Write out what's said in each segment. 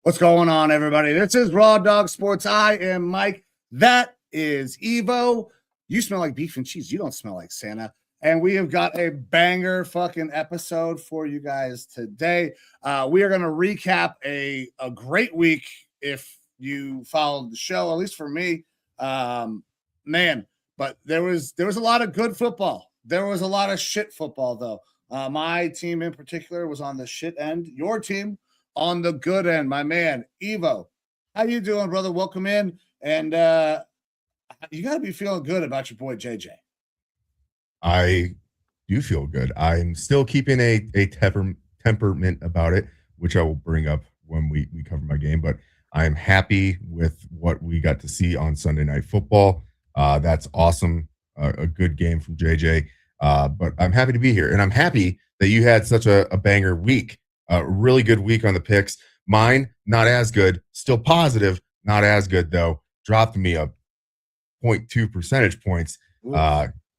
What's going on, everybody? This is Raw Dog Sports. I am Mike. That is Evo. You smell like beef and cheese. You don't smell like Santa. And we have got a banger fucking episode for you guys today. We are going to recap a great week if you followed the show, at least for me. Man, but there was a lot of good football. There was a lot of shit football, though. My team in particular was on the shit end. Your team on the good end, my man, Evo. How you doing, brother? Welcome in. And you got to be feeling good about your boy, JJ. I do feel good. I'm still keeping a temperament about it, which I will bring up when we cover my game. But I'm happy with what we got to see on Sunday Night Football. That's awesome. A good game from JJ. But I'm happy to be here. And I'm happy that you had such a banger week. A really good week on the picks. Mine, not as good. Still positive, not as good, though. Dropped me a 0.2 percentage points,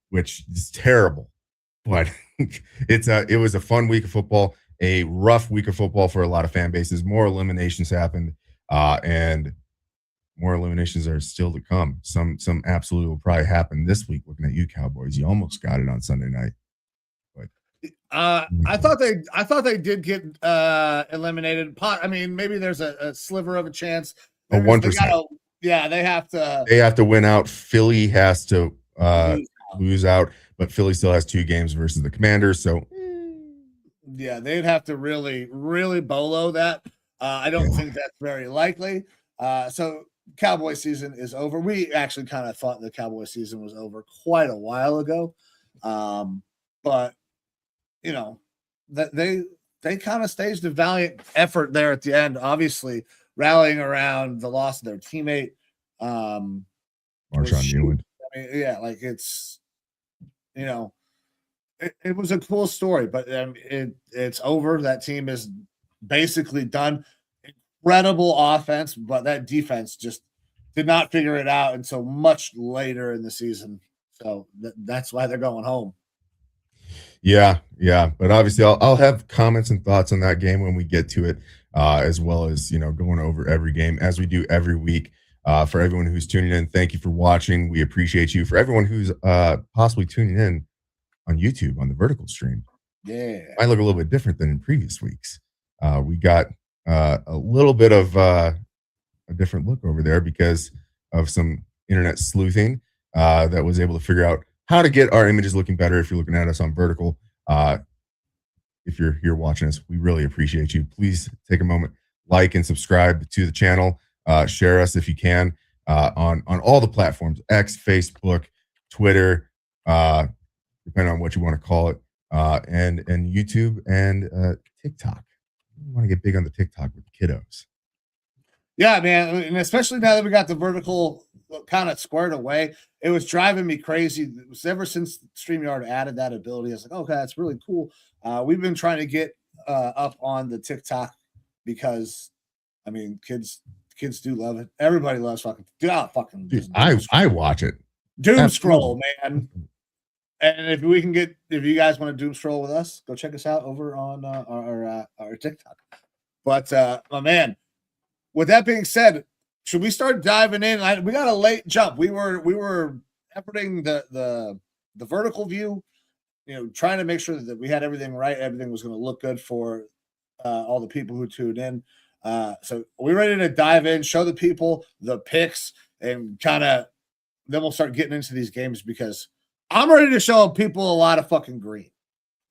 which is terrible. But it was a fun week of football, a rough week of football for a lot of fan bases. More eliminations happened, and more eliminations are still to come. Some absolutely will probably happen this week. Looking at you, Cowboys, you almost got it on Sunday night. I thought they did get eliminated. I mean, maybe there's a sliver of a chance. A 1%. Yeah, they have to. They have to win out. Philly has to lose out, but Philly still has 2 games versus the Commanders. So, yeah, they'd have to really, really bolo that. I don't think that's very likely. So, Cowboy season is over. We actually kind of thought the Cowboy season was over quite a while ago, but. You know, that they kind of staged a valiant effort there at the end, obviously rallying around the loss of their teammate. Marshawn Newland. I mean, yeah, like it's, you know, it was a cool story, but it's over. That team is basically done. Incredible offense, but that defense just did not figure it out until much later in the season. So that's why they're going home. Yeah. But obviously, I'll have comments and thoughts on that game when we get to it, as well as, going over every game as we do every week. For everyone who's tuning in, thank you for watching. We appreciate you. For everyone who's possibly tuning in on YouTube on the vertical stream, might look a little bit different than in previous weeks. We got a little bit of a different look over there because of some internet sleuthing that was able to figure out how to get our images looking better. If you're looking at us on vertical, if you're here watching us, we really appreciate you. Please take a moment, like and subscribe to the channel. Share us if you can on all the platforms: X, Facebook, Twitter, depending on what you want to call it, and YouTube and TikTok. We want to get big on the TikTok with the kiddos. Yeah, man, and especially now that we got the vertical kind of squared away, it was driving me crazy. It was ever since StreamYard added that ability. I was like, okay, that's really cool. We've been trying to get up on the TikTok because, I mean, kids do love it. Everybody loves fucking. Dude, I watch it. Doom scroll, man. And if you guys want to doom scroll with us, go check us out over on our TikTok. But my man, with that being said, should we start diving in? We got a late jump. We were efforting the vertical view, trying to make sure that we had everything right. Everything was going to look good for all the people who tuned in. So we're ready to dive in, show the people the picks, and kind of then we'll start getting into these games because I'm ready to show people a lot of fucking green.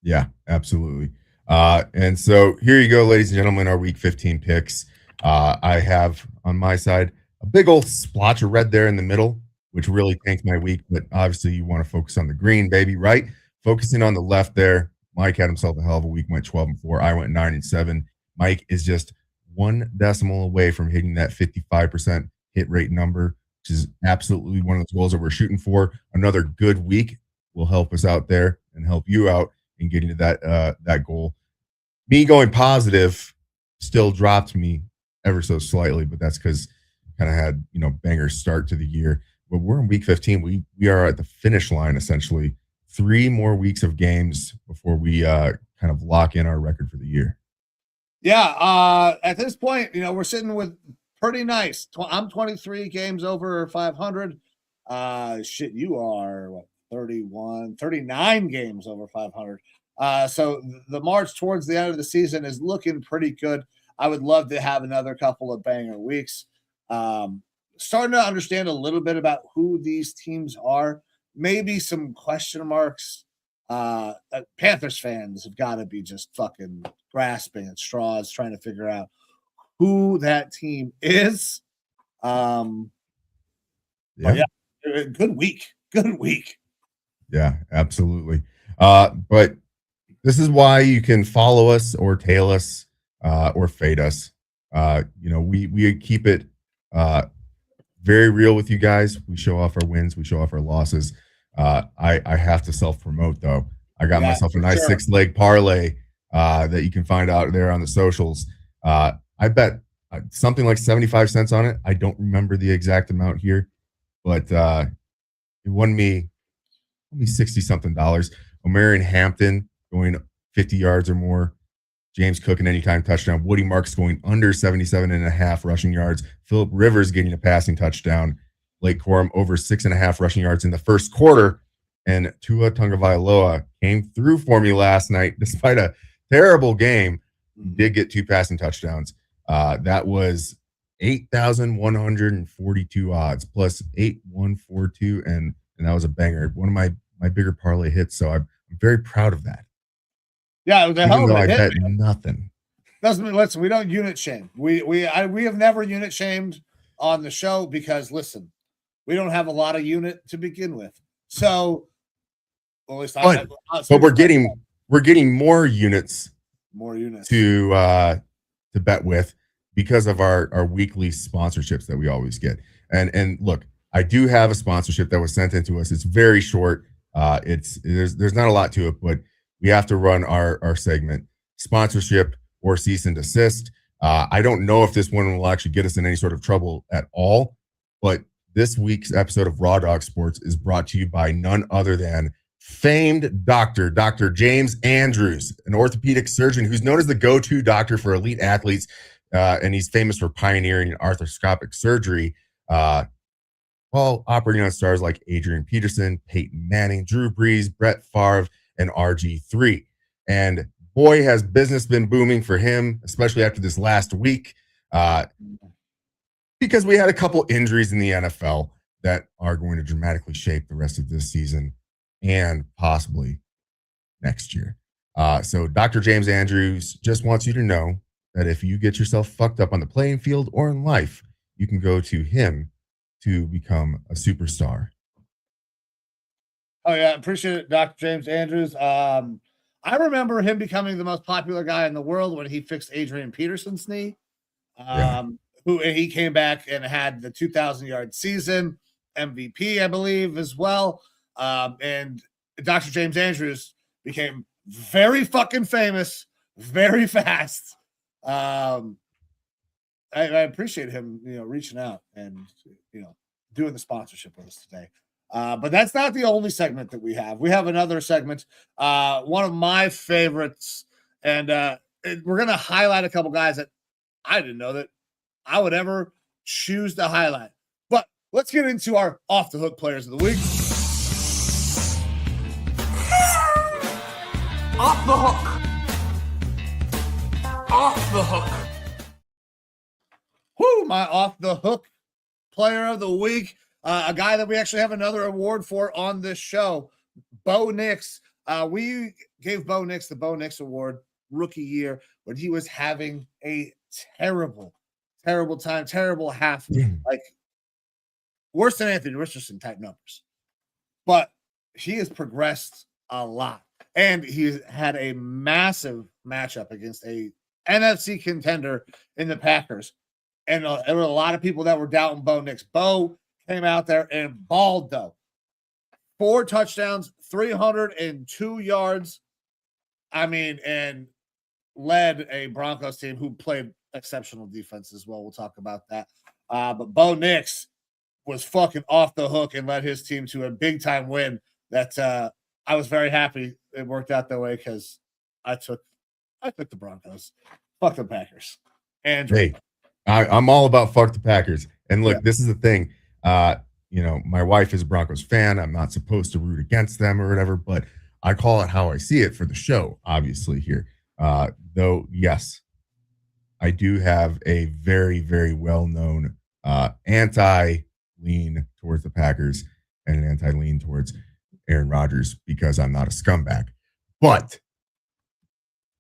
Yeah, absolutely. And so here you go, ladies and gentlemen, our week 15 picks. I have on my side a big old splotch of red there in the middle, which really tanked my week. But obviously, you want to focus on the green, baby, right? Focusing on the left there. Mike had himself a hell of a week, went 12-4. I went 9-7. Mike is just one decimal away from hitting that 55% hit rate number, which is absolutely one of those goals that we're shooting for. Another good week will help us out there and help you out in getting to that goal. Me going positive still dropped me ever so slightly, but that's because kind of had banger start to the year. But we're in week 15. We are at the finish line essentially. 3 more weeks of games before we kind of lock in our record for the year. Yeah, at this point, we're sitting with pretty nice. I'm 23 games over 500. Shit, you are what, 31, 39 games over 500. So the march towards the end of the season is looking pretty good. I would love to have another couple of banger weeks. Starting to understand a little bit about who these teams are. Maybe some question marks. Panthers fans have got to be just fucking grasping at straws, trying to figure out who that team is. Yeah, good week. Yeah, absolutely. But this is why you can follow us or tail us or fade us. We keep it very real with you guys. We show off our wins, we show off our losses. I have to self-promote though. I got myself a nice 6-leg parlay that you can find out there on the socials. I bet something like 75 cents on it. I don't remember the exact amount here, but it won me 60 something dollars. Omarion Hampton going 50 yards or more. James Cook an anytime touchdown. Woody Marks going under 77.5 rushing yards. Phillip Rivers getting a passing touchdown. Blake Corum over 6.5 rushing yards in the first quarter. And Tua Tagovailoa came through for me last night, despite a terrible game. Did get 2 passing touchdowns. That was 8,142 odds plus 8,142, and that was a banger. One of my bigger parlay hits. So I'm very proud of that. Yeah, the hell of a hit. I bet nothing. Listen, we don't unit shame. We have never unit shamed on the show because listen, we don't have a lot of unit to begin with. So, well, at least but we're getting more units to bet with because of our weekly sponsorships that we always get. And look, I do have a sponsorship that was sent into us. It's very short. There's not a lot to it, but we have to run our segment sponsorship or cease and desist. I don't know if this one will actually get us in any sort of trouble at all, but this week's episode of Raw Dog Sports is brought to you by none other than famed Dr. James Andrews, an orthopedic surgeon who's known as the go-to doctor for elite athletes, and he's famous for pioneering arthroscopic surgery while operating on stars like Adrian Peterson, Peyton Manning, Drew Brees, Brett Favre, and RG3. And boy, has business been booming for him, especially after this last week, because we had a couple injuries in the NFL that are going to dramatically shape the rest of this season and possibly next year. So Dr. James Andrews just wants you to know that if you get yourself fucked up on the playing field or in life, you can go to him to become a superstar. Oh, yeah. Appreciate it, Dr. James Andrews. I remember him becoming the most popular guy in the world when he fixed Adrian Peterson's knee. Who he came back and had the 2,000-yard season, MVP, I believe, as well. And Dr. James Andrews became very fucking famous very fast. I appreciate him, reaching out and, doing the sponsorship with us today. But that's not the only segment that we have. We have another segment, one of my favorites, and we're going to highlight a couple guys that I didn't know that I would ever choose to highlight. But let's get into our off the hook players of the week. Off the hook. Off the hook. Whoo, my off the hook player of the week. A guy that we actually have another award for on this show, Bo Nix. We gave Bo Nix the Bo Nix Award rookie year when he was having a terrible time, terrible half, like worse than Anthony Richardson type numbers. But he has progressed a lot. And he had a massive matchup against a NFC contender in the Packers. And there were a lot of people that were doubting Bo Nix. Bo came out there and balled, though. 4 touchdowns, 302 yards. I mean, and led a Broncos team who played exceptional defense as well. We'll talk about that. But Bo Nix was fucking off the hook and led his team to a big-time win that I was very happy it worked out that way because I took the Broncos. Fuck the Packers. And hey, I'm all about fuck the Packers. And look, This is the thing. My wife is a Broncos fan. I'm not supposed to root against them or whatever, but I call it how I see it for the show, obviously, here. Though, yes, I do have a very, very well-known anti-lean towards the Packers and an anti-lean towards Aaron Rodgers because I'm not a scumbag. But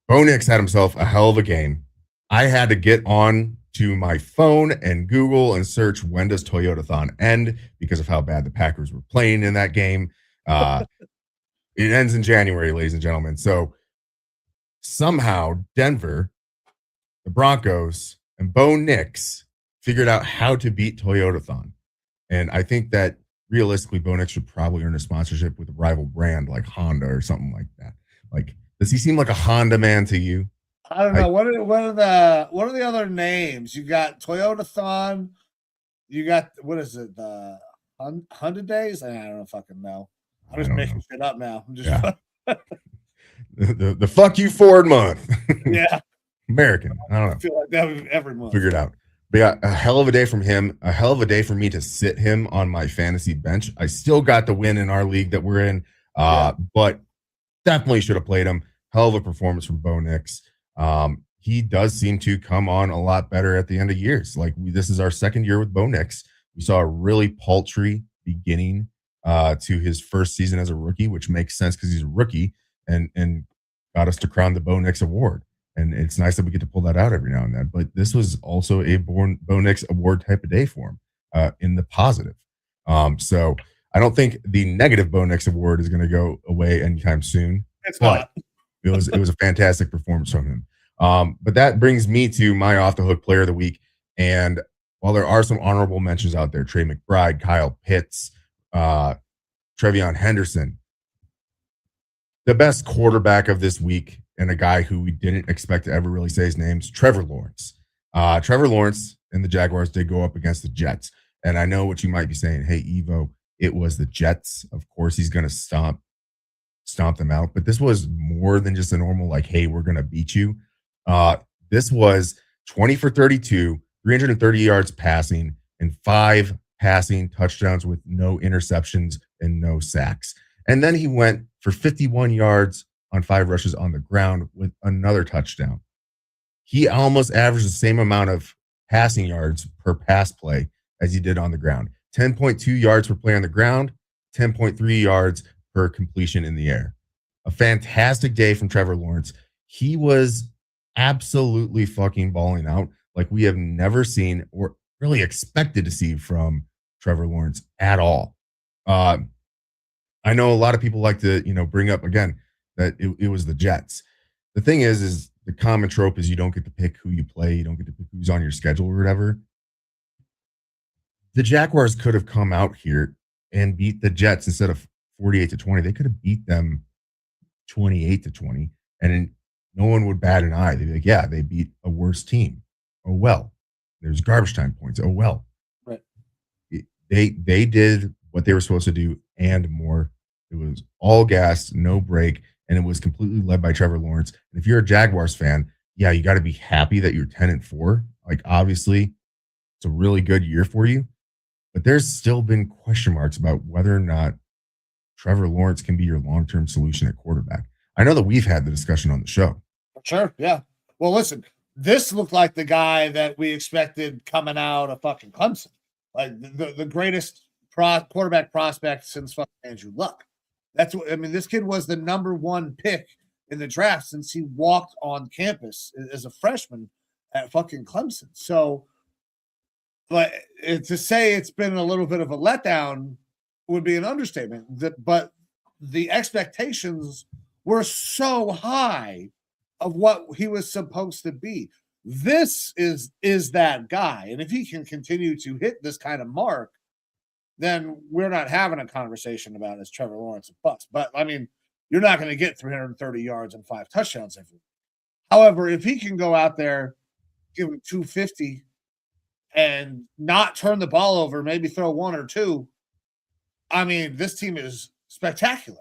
Bo Nix had himself a hell of a game. I had to get on to my phone and Google and search when does Toyotathon end because of how bad the Packers were playing in that game. It ends in January, ladies and gentlemen. So somehow Denver, the Broncos, and Bo Nix figured out how to beat Toyotathon. And I think that realistically, Bo Nix should probably earn a sponsorship with a rival brand like Honda or something like that. Like, does he seem like a Honda man to you? I don't know. What are the other names? You got Toyotathon. You got what is it? The 100 days? I don't fucking know. I'm just making shit up now. I'm just the fuck you Ford month. Yeah. American. I don't know. I feel like that every month. Figured out. But yeah, a hell of a day from him. A hell of a day for me to sit him on my fantasy bench. I still got the win in our league that we're in, but definitely should have played him. Hell of a performance from Bo Nix. He does seem to come on a lot better at the end of years. Like this is our second year with Bo Nix. We saw a really paltry beginning to his first season as a rookie, which makes sense because he's a rookie and got us to crown the Bo Nix Award. And it's nice that we get to pull that out every now and then. But this was also a Bo Nix Award type of day for him in the positive. So I don't think the negative Bo Nix Award is going to go away anytime soon. It's not. It was a fantastic performance from him. But that brings me to my off the hook player of the week. And while there are some honorable mentions out there, Trey McBride, Kyle Pitts, Trevion Henderson, the best quarterback of this week and a guy who we didn't expect to ever really say his name is Trevor Lawrence. Trevor Lawrence and the Jaguars did go up against the Jets. And I know what you might be saying. Hey, Evo, it was the Jets. Of course, he's going to stomp them out. But this was more than just a normal, like, hey, we're going to beat you. This was 20 for 32, 330 yards passing, and 5 passing touchdowns with no interceptions and no sacks. And then he went for 51 yards on 5 rushes on the ground with another touchdown. He almost averaged the same amount of passing yards per pass play as he did on the ground. 10.2 yards per play on the ground, 10.3 yards per completion in the air. A fantastic day from Trevor Lawrence. He was absolutely fucking balling out like we have never seen or really expected to see from Trevor Lawrence at all. I know a lot of people like to, bring up again that it was the Jets. The thing is the common trope is you don't get to pick who you play. You don't get to pick who's on your schedule or whatever. The Jaguars could have come out here and beat the Jets instead of 48-20. They could have beat them 28-20, and no one would bat an eye. They'd be like, yeah, they beat a worse team. Oh, well. There's garbage time points. Oh, well. Right. They did what they were supposed to do and more. It was all gas, no break, and it was completely led by Trevor Lawrence. And if you're a Jaguars fan, yeah, you got to be happy that you're 10-4. Like, obviously, it's a really good year for you. But there's still been question marks about whether or not Trevor Lawrence can be your long-term solution at quarterback. I know that we've had the discussion on the show. Sure, yeah. Well, listen, this looked like the guy that we expected coming out of fucking Clemson. Like the greatest quarterback prospect since fucking Andrew Luck. That's what I mean. This kid was the number 1 pick in the draft since he walked on campus as a freshman at fucking Clemson. So But to say it's been a little bit of a letdown would be an understatement. But the expectations were so high of what he was supposed to be. This is that guy. And if he can continue to hit this kind of mark, then we're not having a conversation about is Trevor Lawrence a bust. But I mean, you're not going to get 330 yards and 5 touchdowns every week. However, if he can go out there, give him 250 and not turn the ball over, maybe throw 1 or 2, I mean, this team is spectacular.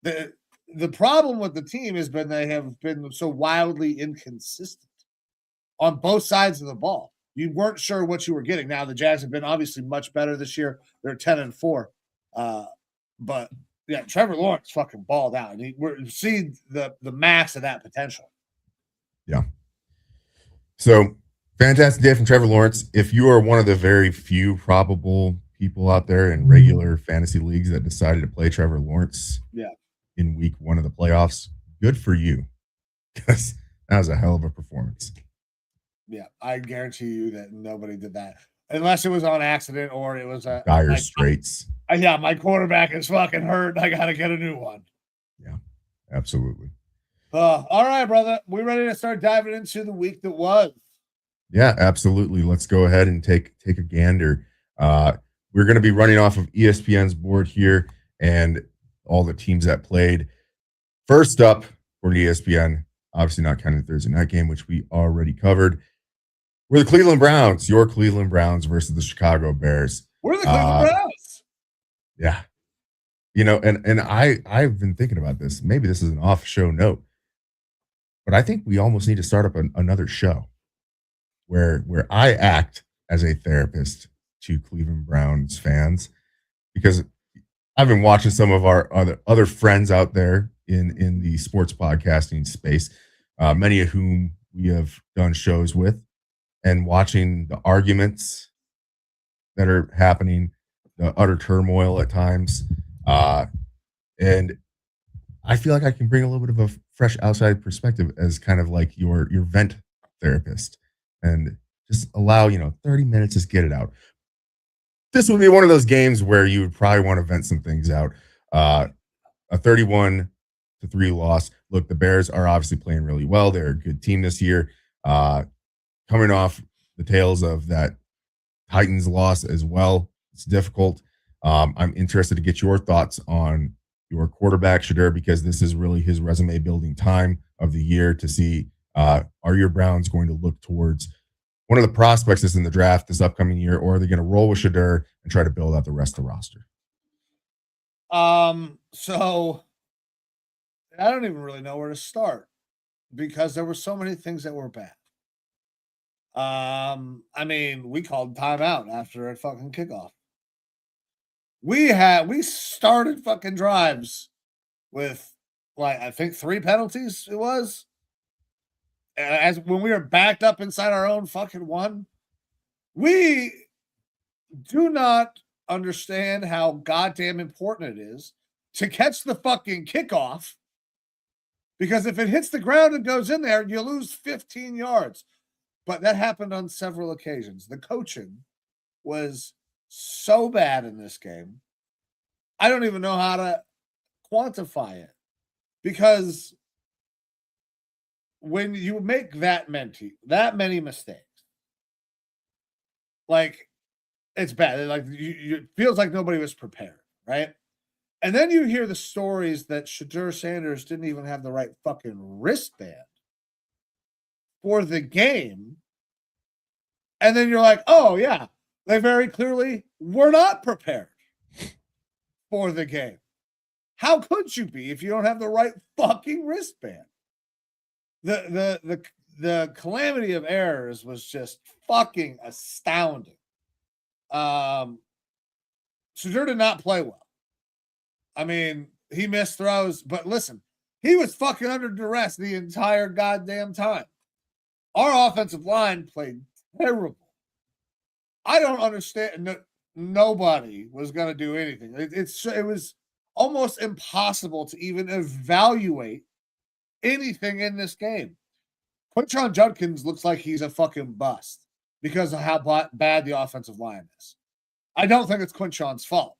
The problem with the team has been they have been so wildly inconsistent on both sides of the ball. You weren't sure what you were getting. Now the Jags have been obviously much better this year. They're 10-4. But yeah, Trevor Lawrence fucking balled out. And we're seeing the max of that potential. Yeah. So fantastic day from Trevor Lawrence. If you are one of the very few probable people out there in regular fantasy leagues that decided to play Trevor Lawrence in week 1 of the playoffs, good for you. Because that was a hell of a performance. Yeah, I guarantee you that nobody did that. Unless it was on accident or it was a dire straits. Yeah, my quarterback is fucking hurt. I got to get a new one. Yeah, absolutely. All right, brother. We ready to start diving into the week that was? Yeah, absolutely. Let's go ahead and take a gander. We're going to be running off of ESPN's board here and all the teams that played. First up for ESPN, obviously not counting the Thursday night game, which we already covered. We're the Cleveland Browns, your Cleveland Browns versus the Chicago Bears. We're the Cleveland Browns. Yeah. You know, and I've been thinking about this. Maybe this is an off-show note, but I think we almost need to start up another show where I act as a therapist to Cleveland Browns fans, because I've been watching some of our other friends out there in the sports podcasting space, many of whom we have done shows with, and watching the arguments that are happening, the utter turmoil at times. And I feel like I can bring a little bit of a fresh outside perspective as kind of like your vent therapist, and just allow, 30 minutes, just get it out. This would be one of those games where you would probably want to vent some things out. A 31-3 loss. Look, the Bears are obviously playing really well. They're a good team this year. Coming off the tails of that Titans loss as well. It's difficult. I'm interested to get your thoughts on your quarterback, Shedeur, because this is really his resume building time of the year to see, are your Browns going to look towards one of the prospects that's in the draft this upcoming year, or are they going to roll with Shedeur and try to build out the rest of the roster? So I don't even really know where to start because there were so many things that were bad. I mean, we called timeout after a fucking kickoff. We started fucking drives with, like, I think 3 penalties it was. As when we were backed up inside our own fucking 1. We do not understand how goddamn important it is to catch the fucking kickoff, because if it hits the ground and goes in there, you lose 15 yards. But that happened on several occasions. The coaching was so bad in this game. I don't even know how to quantify it, because when you make that many mistakes, like, it's bad. Like, it feels like nobody was prepared, right? And then you hear the stories that Shedeur Sanders didn't even have the right fucking wristband for the game. And then you're like, oh, yeah, they very clearly were not prepared for the game. How could you be if you don't have the right fucking wristband? The calamity of errors was just fucking astounding. Shedeur did not play well. I mean, he missed throws, but listen, he was fucking under duress the entire goddamn time. Our offensive line played terrible. I don't understand. Nobody was going to do anything. It was almost impossible to even evaluate anything in this game. Quinshon Judkins looks like he's a fucking bust. because of how bad the offensive line is. I don't think it's Quinshon's fault.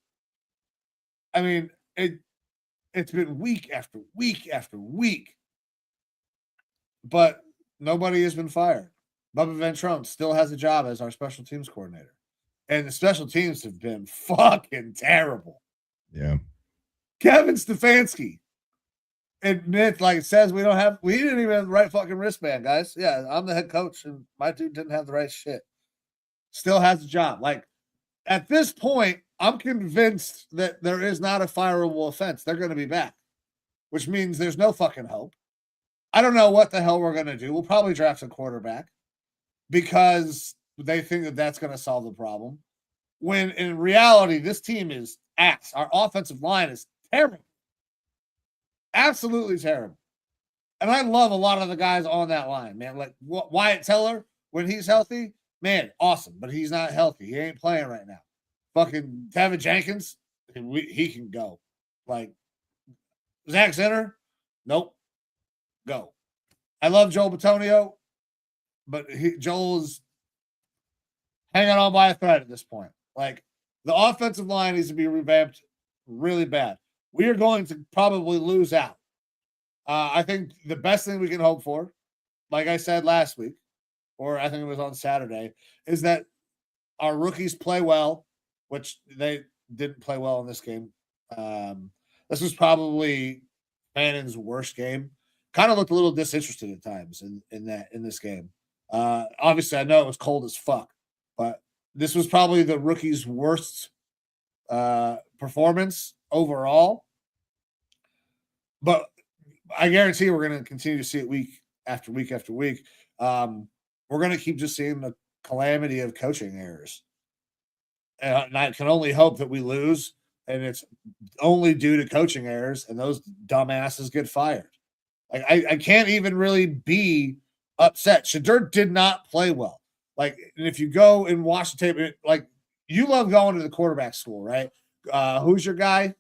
I mean, it's been week after week after week, but nobody has been fired. Bubba Ventrone still has a job as our special teams coordinator, and the special teams have been fucking terrible. Yeah. Kevin Stefanski admits, like, says we didn't even have the right fucking wristband, guys. Yeah, I'm the head coach, and my dude didn't have the right shit. Still has a job. Like, at this point, I'm convinced that there is not a fireable offense. They're going to be back, which means there's no fucking hope. I don't know what the hell we're going to do. We'll probably draft a quarterback because they think that that's going to solve the problem. When in reality, this team is ass. Our offensive line is terrible. Absolutely terrible. And I love a lot of the guys on that line, man. Like Wyatt Teller, when he's healthy, man, awesome. But he's not healthy. He ain't playing right now. Fucking Tevin Jenkins, he can go. Like Zach Zinner, nope. Go. I love Joel Bitonio, but Joel is hanging on by a thread at this point. Like, the offensive line needs to be revamped really bad. We are going to probably lose out. I think the best thing we can hope for, like I said last week, or I think it was on Saturday, is that our rookies play well, which they didn't play well in this game. This was probably Fannon's worst game. Kind of looked a little disinterested at times in this game. Obviously, I know it was cold as fuck, but this was probably the rookie's worst performance overall. But I guarantee we're going to continue to see it week after week after week. We're going to keep just seeing the calamity of coaching errors. And I can only hope that we lose, and it's only due to coaching errors, and those dumbasses get fired. Like, I can't even really be upset. Shedeur did not play well. Like, and if you go and watch the tape, like, you love going to the quarterback school, right? Who's your guy?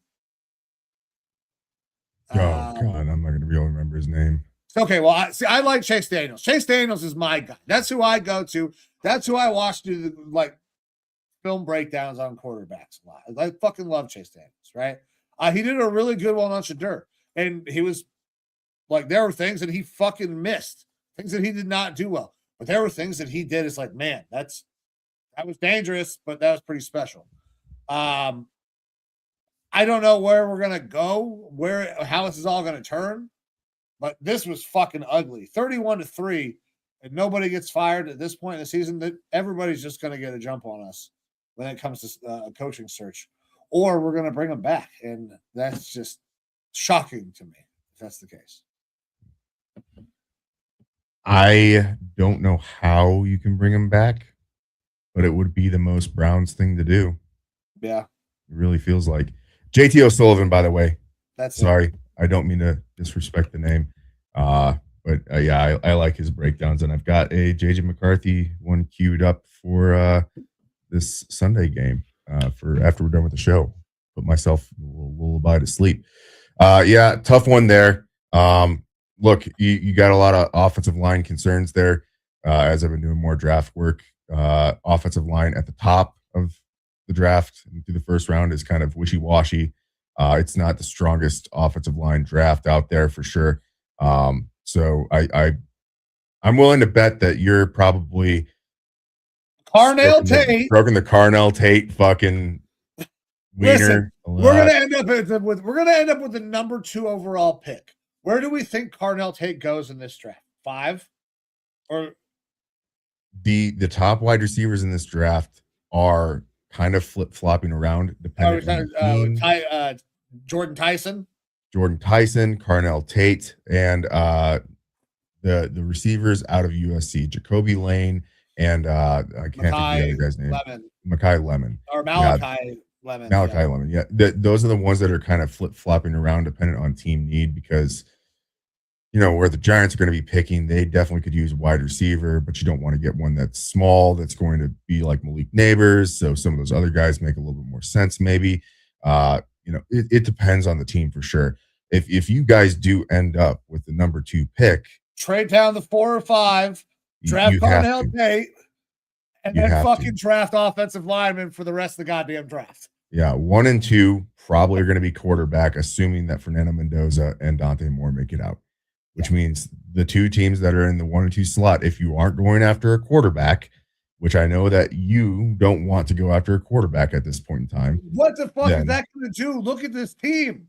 Oh, God, I'm not going to be able to remember his name. Okay, well, I like Chase Daniels. Chase Daniels is my guy. That's who I go to. That's who I watch do the, like, film breakdowns on quarterbacks a lot. I fucking love Chase Daniels, right? He did a really good one on Shedeur, and he was like, there were things that he fucking missed, things that he did not do well, but there were things that he did. It's like, man, that was dangerous, but that was pretty special. I don't know where we're gonna go, how this is all gonna turn, but this was fucking ugly. 31-3, and nobody gets fired at this point in the season. That everybody's just gonna get a jump on us when it comes to a coaching search, or we're gonna bring them back, and that's just shocking to me if that's the case. I don't know how you can bring him back, but it would be the most Browns thing to do. Yeah. It really feels like. JT O'Sullivan, by the way. Sorry. I don't mean to disrespect the name. But yeah, I like his breakdowns, and I've got a JJ McCarthy one queued up for this Sunday game for after we're done with the show. Put myself will abide asleep. Yeah, tough one there. Look, you got a lot of offensive line concerns there. As I've been doing more draft work, offensive line at the top of the draft through the first round is kind of wishy-washy. It's not the strongest offensive line draft out there for sure. So I'm willing to bet that you're probably Carnell Tate broken the Carnell Tate fucking wiener. Listen, we're gonna end up with the number 2 overall pick. Where do we think Carnell Tate goes in this draft? 5? Or the top wide receivers in this draft are kind of flip-flopping around depending on Jordan Tyson, Carnell Tate, and the receivers out of USC, Jacoby Lane, and I can't think of the other guy's name. Makai Lemon. Or Malachi Lemon. Malachi Lemon. Yeah. Those are the ones that are kind of flip-flopping around dependent on team need, because where the Giants are going to be picking, they definitely could use a wide receiver, but you don't want to get one that's small, that's going to be like Malik Neighbors. So some of those other guys make a little bit more sense, maybe. It depends on the team for sure. If you guys do end up with the number 2 pick, trade down the 4 or 5, draft Carnell Tate, And You then have fucking to. draft offensive linemen for the rest of the goddamn draft. Yeah, 1 and 2 probably are going to be quarterback, assuming that Fernando Mendoza and Dante Moore make it out, which means the two teams that are in the 1 and 2 slot, if you aren't going after a quarterback, which I know that you don't want to go after a quarterback at this point in time. What the fuck is that going to do? Look at this team.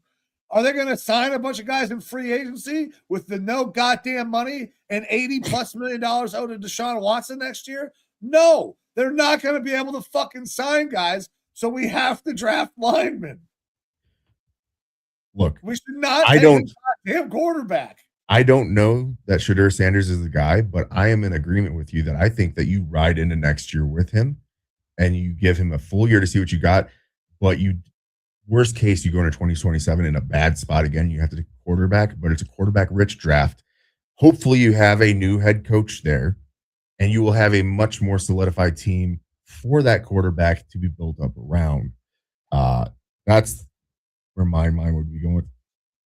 Are they going to sign a bunch of guys in free agency with the no goddamn money and $80+ million owed to Deshaun Watson next year? No, they're not going to be able to fucking sign guys. So we have to draft linemen. Look, we should not. I don't. Goddamn quarterback. I don't know that Shedeur Sanders is the guy, but I am in agreement with you that I think that you ride into next year with him and you give him a full year to see what you got. But worst case, you go into 2027 in a bad spot again. You have to take a quarterback, but it's a quarterback rich draft. Hopefully you have a new head coach there and you will have a much more solidified team for that quarterback to be built up around. That's where my mind would be going.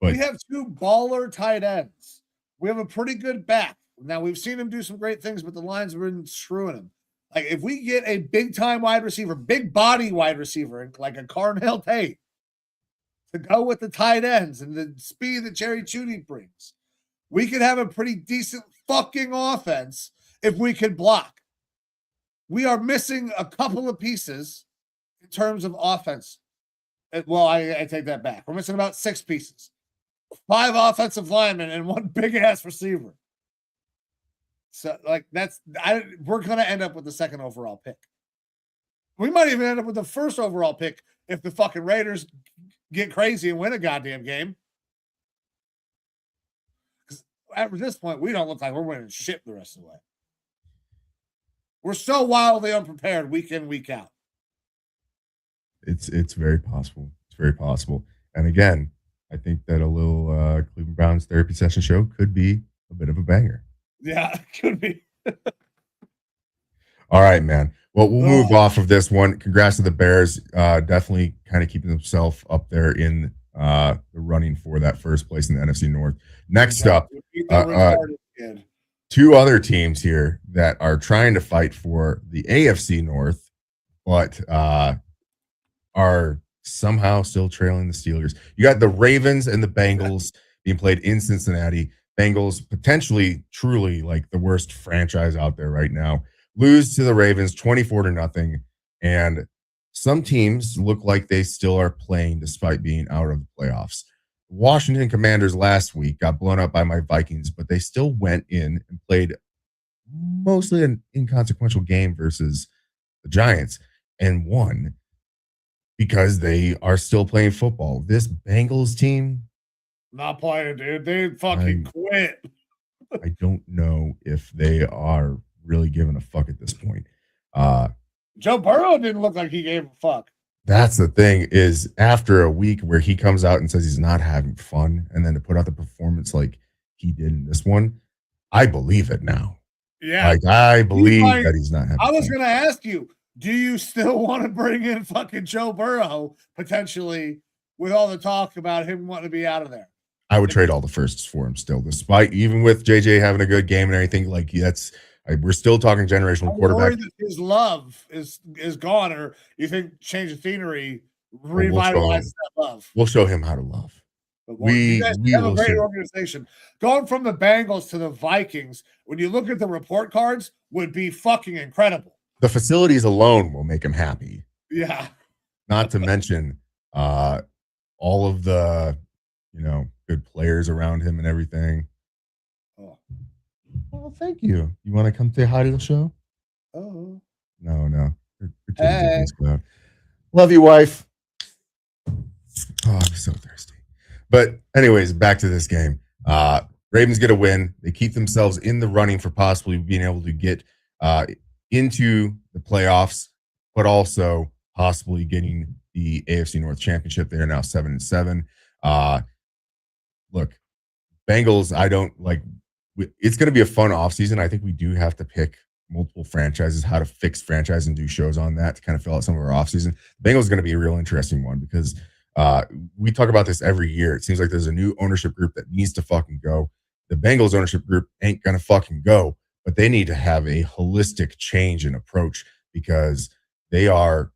But we have 2 baller tight ends. We have a pretty good back. Now, we've seen him do some great things, but the line's been screwing him. Like, if we get a big-time wide receiver, big body wide receiver, like a Carnell Tate, to go with the tight ends and the speed that Jerry Jeudy brings, we could have a pretty decent fucking offense if we could block. We are missing a couple of pieces in terms of offense. Well, I take that back. We're missing about 6 pieces. 5 offensive linemen and 1 big-ass receiver. So, like, we're going to end up with the 2nd overall pick. We might even end up with the 1st overall pick if the fucking Raiders get crazy and win a goddamn game. Because at this point, we don't look like we're winning shit the rest of the way. We're so wildly unprepared week in, week out. It's very possible. It's very possible. And again, I think that a little Cleveland Browns therapy session show could be a bit of a banger. Yeah, it could be. All right, man. Well, we'll move off of this one. Congrats to the Bears. Definitely kind of keeping themselves up there in the running for that first place in the NFC North. Next up, 2 other teams here that are trying to fight for the AFC North, but are somehow still trailing the Steelers. You got the Ravens and the Bengals being played in Cincinnati. Bengals potentially, truly like the worst franchise out there right now. Lose to the Ravens 24-0. And some teams look like they still are playing despite being out of the playoffs. Washington Commanders last week got blown up by my Vikings, but they still went in and played mostly an inconsequential game versus the Giants and won because they are still playing football. This Bengals team, not playing, dude. They fucking quit. I don't know if they are really giving a fuck at this point. Joe Burrow didn't look like he gave a fuck. That's the thing, is after a week where he comes out and says he's not having fun, and then to put out the performance like he did in this one, I believe it now. Yeah. Like, I believe that he's not having fun. I was going to ask you, do you still want to bring in fucking Joe Burrow potentially with all the talk about him wanting to be out of there? I would trade all the firsts for him still, despite even with JJ having a good game and everything. Like, we're still talking generational quarterback. His love is gone, or you think change of scenery revitalizes that love? We'll show him how to love. We have a great organization. Going from the Bengals to the Vikings, when you look at the report cards, would be fucking incredible. The facilities alone will make him happy. Yeah. Not to mention all of the, good players around him and everything. Oh. Well, thank you. You want to come say hi to the show? Oh. No. Hey. Love you, wife. Oh, I'm so thirsty. But anyways, back to this game. Ravens get a win. They keep themselves in the running for possibly being able to get into the playoffs, but also possibly getting the AFC North Championship. They are now 7-7. Look, Bengals, I don't like. It's going to be a fun offseason. I think we do have to pick multiple franchises, how to fix franchise and do shows on that to kind of fill out some of our offseason. Bengals is going to be a real interesting one because we talk about this every year. It seems like there's a new ownership group that needs to fucking go. The Bengals ownership group ain't going to fucking go, but they need to have a holistic change in approach because they are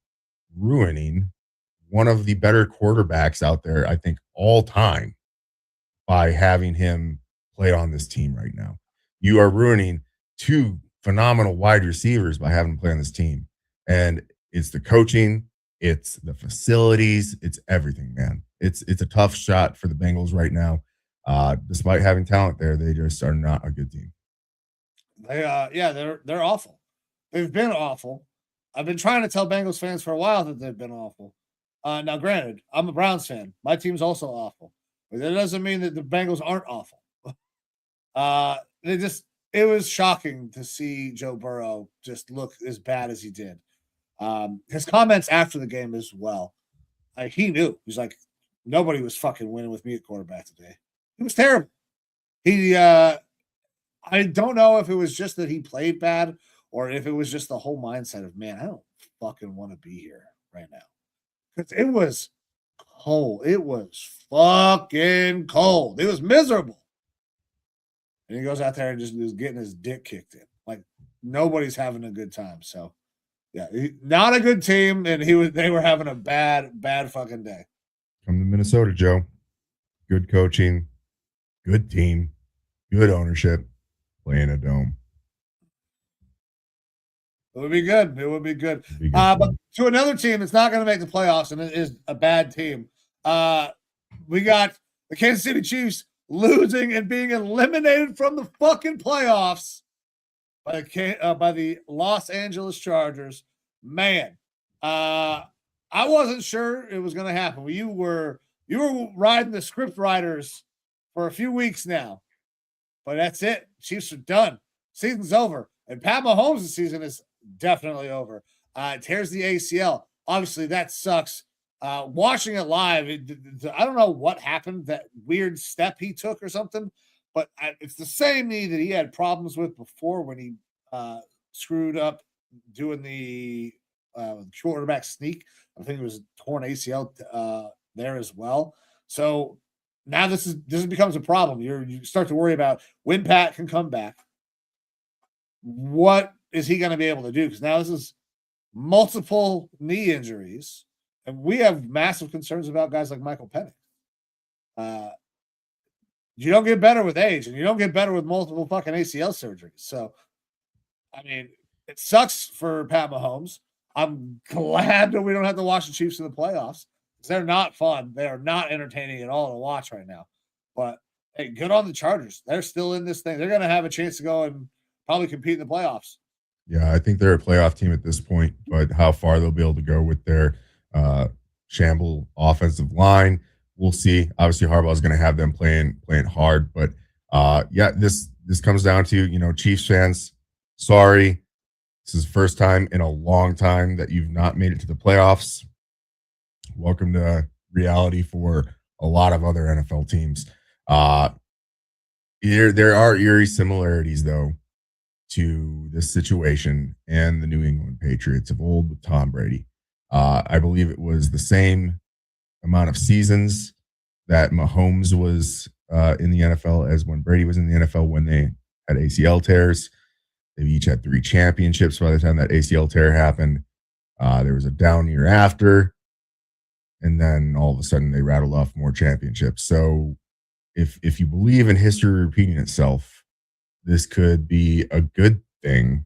ruining one of the better quarterbacks out there, I think, all time by having him play on this team right now. You are ruining two phenomenal wide receivers by having him play on this team. And it's the coaching, it's the facilities, it's everything, man. It's a tough shot for the Bengals right now. Despite having talent there, they just are not a good team. They're awful. They've been awful. I've been trying to tell Bengals fans for a while that they've been awful. Now, granted, I'm a Browns fan. My team's also awful, but that doesn't mean that the Bengals aren't awful. It was shocking to see Joe Burrow just look as bad as he did. His comments after the game as well. He knew. He's like, nobody was fucking winning with me at quarterback today. It was terrible. I don't know if it was just that he played bad or if it was just the whole mindset of, man, I don't fucking want to be here right now. Because it was cold. It was fucking cold. It was miserable. And he goes out there and just is getting his dick kicked in. Like, nobody's having a good time. So, yeah, not a good team, and they were having a bad fucking day. Come to Minnesota, Joe. Good coaching, good team, good ownership, play in a dome. It would be good. It would be good. But to another team that's not going to make the playoffs, and it is a bad team, we got the Kansas City Chiefs losing and being eliminated from the fucking playoffs by the Los Angeles Chargers. Man, I wasn't sure it was going to happen. You were riding the script writers for a few weeks now, but that's it. Chiefs are done. Season's over, and Pat Mahomes' season is definitely over. Tears the ACL. Obviously, that sucks. Watching it live, I don't know what happened, that weird step he took or something, but it's the same knee that he had problems with before when he screwed up doing the quarterback sneak. I think it was torn ACL there as well. So now this becomes a problem. You start to worry about when Pat can come back. What is he going to be able to do? Because now this is multiple knee injuries. And we have massive concerns about guys like Michael Penix. You don't get better with age, and you don't get better with multiple fucking ACL surgeries. So, I mean, it sucks for Pat Mahomes. I'm glad that we don't have to watch the Chiefs in the playoffs because they're not fun. They are not entertaining at all to watch right now. But, hey, good on the Chargers. They're still in this thing. They're going to have a chance to go and probably compete in the playoffs. Yeah, I think they're a playoff team at this point, but how far they'll be able to go with their shamble offensive line, we'll see. Obviously, Harbaugh is going to have them playing hard, but this comes down to, Chiefs fans. Sorry, this is the first time in a long time that you've not made it to the playoffs. Welcome to reality for a lot of other NFL teams. There are eerie similarities though to this situation and the New England Patriots of old with Tom Brady. I believe it was the same amount of seasons that Mahomes was in the NFL as when Brady was in the NFL when they had ACL tears. They each had 3 championships by the time that ACL tear happened. There was a down year after, and then all of a sudden they rattled off more championships. So if you believe in history repeating itself, this could be a good thing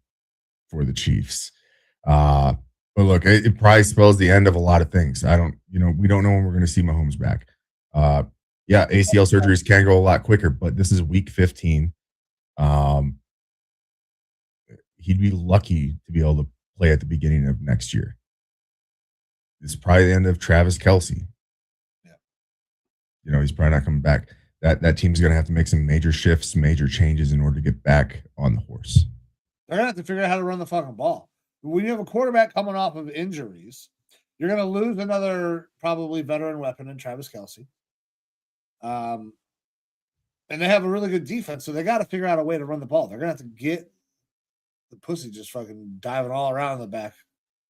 for the Chiefs. But look, it probably spells the end of a lot of things. We don't know when we're going to see Mahomes back. ACL surgeries can go a lot quicker, but this is week 15. He'd be lucky to be able to play at the beginning of next year. This is probably the end of Travis Kelce. Yeah. He's probably not coming back. That team's going to have to make some major shifts, major changes in order to get back on the horse. They're going to have to figure out how to run the fucking ball. When you have a quarterback coming off of injuries, you're going to lose another probably veteran weapon in Travis Kelce. And they have a really good defense, so they got to figure out a way to run the ball. They're going to have to get the pussy just fucking diving all around in the back.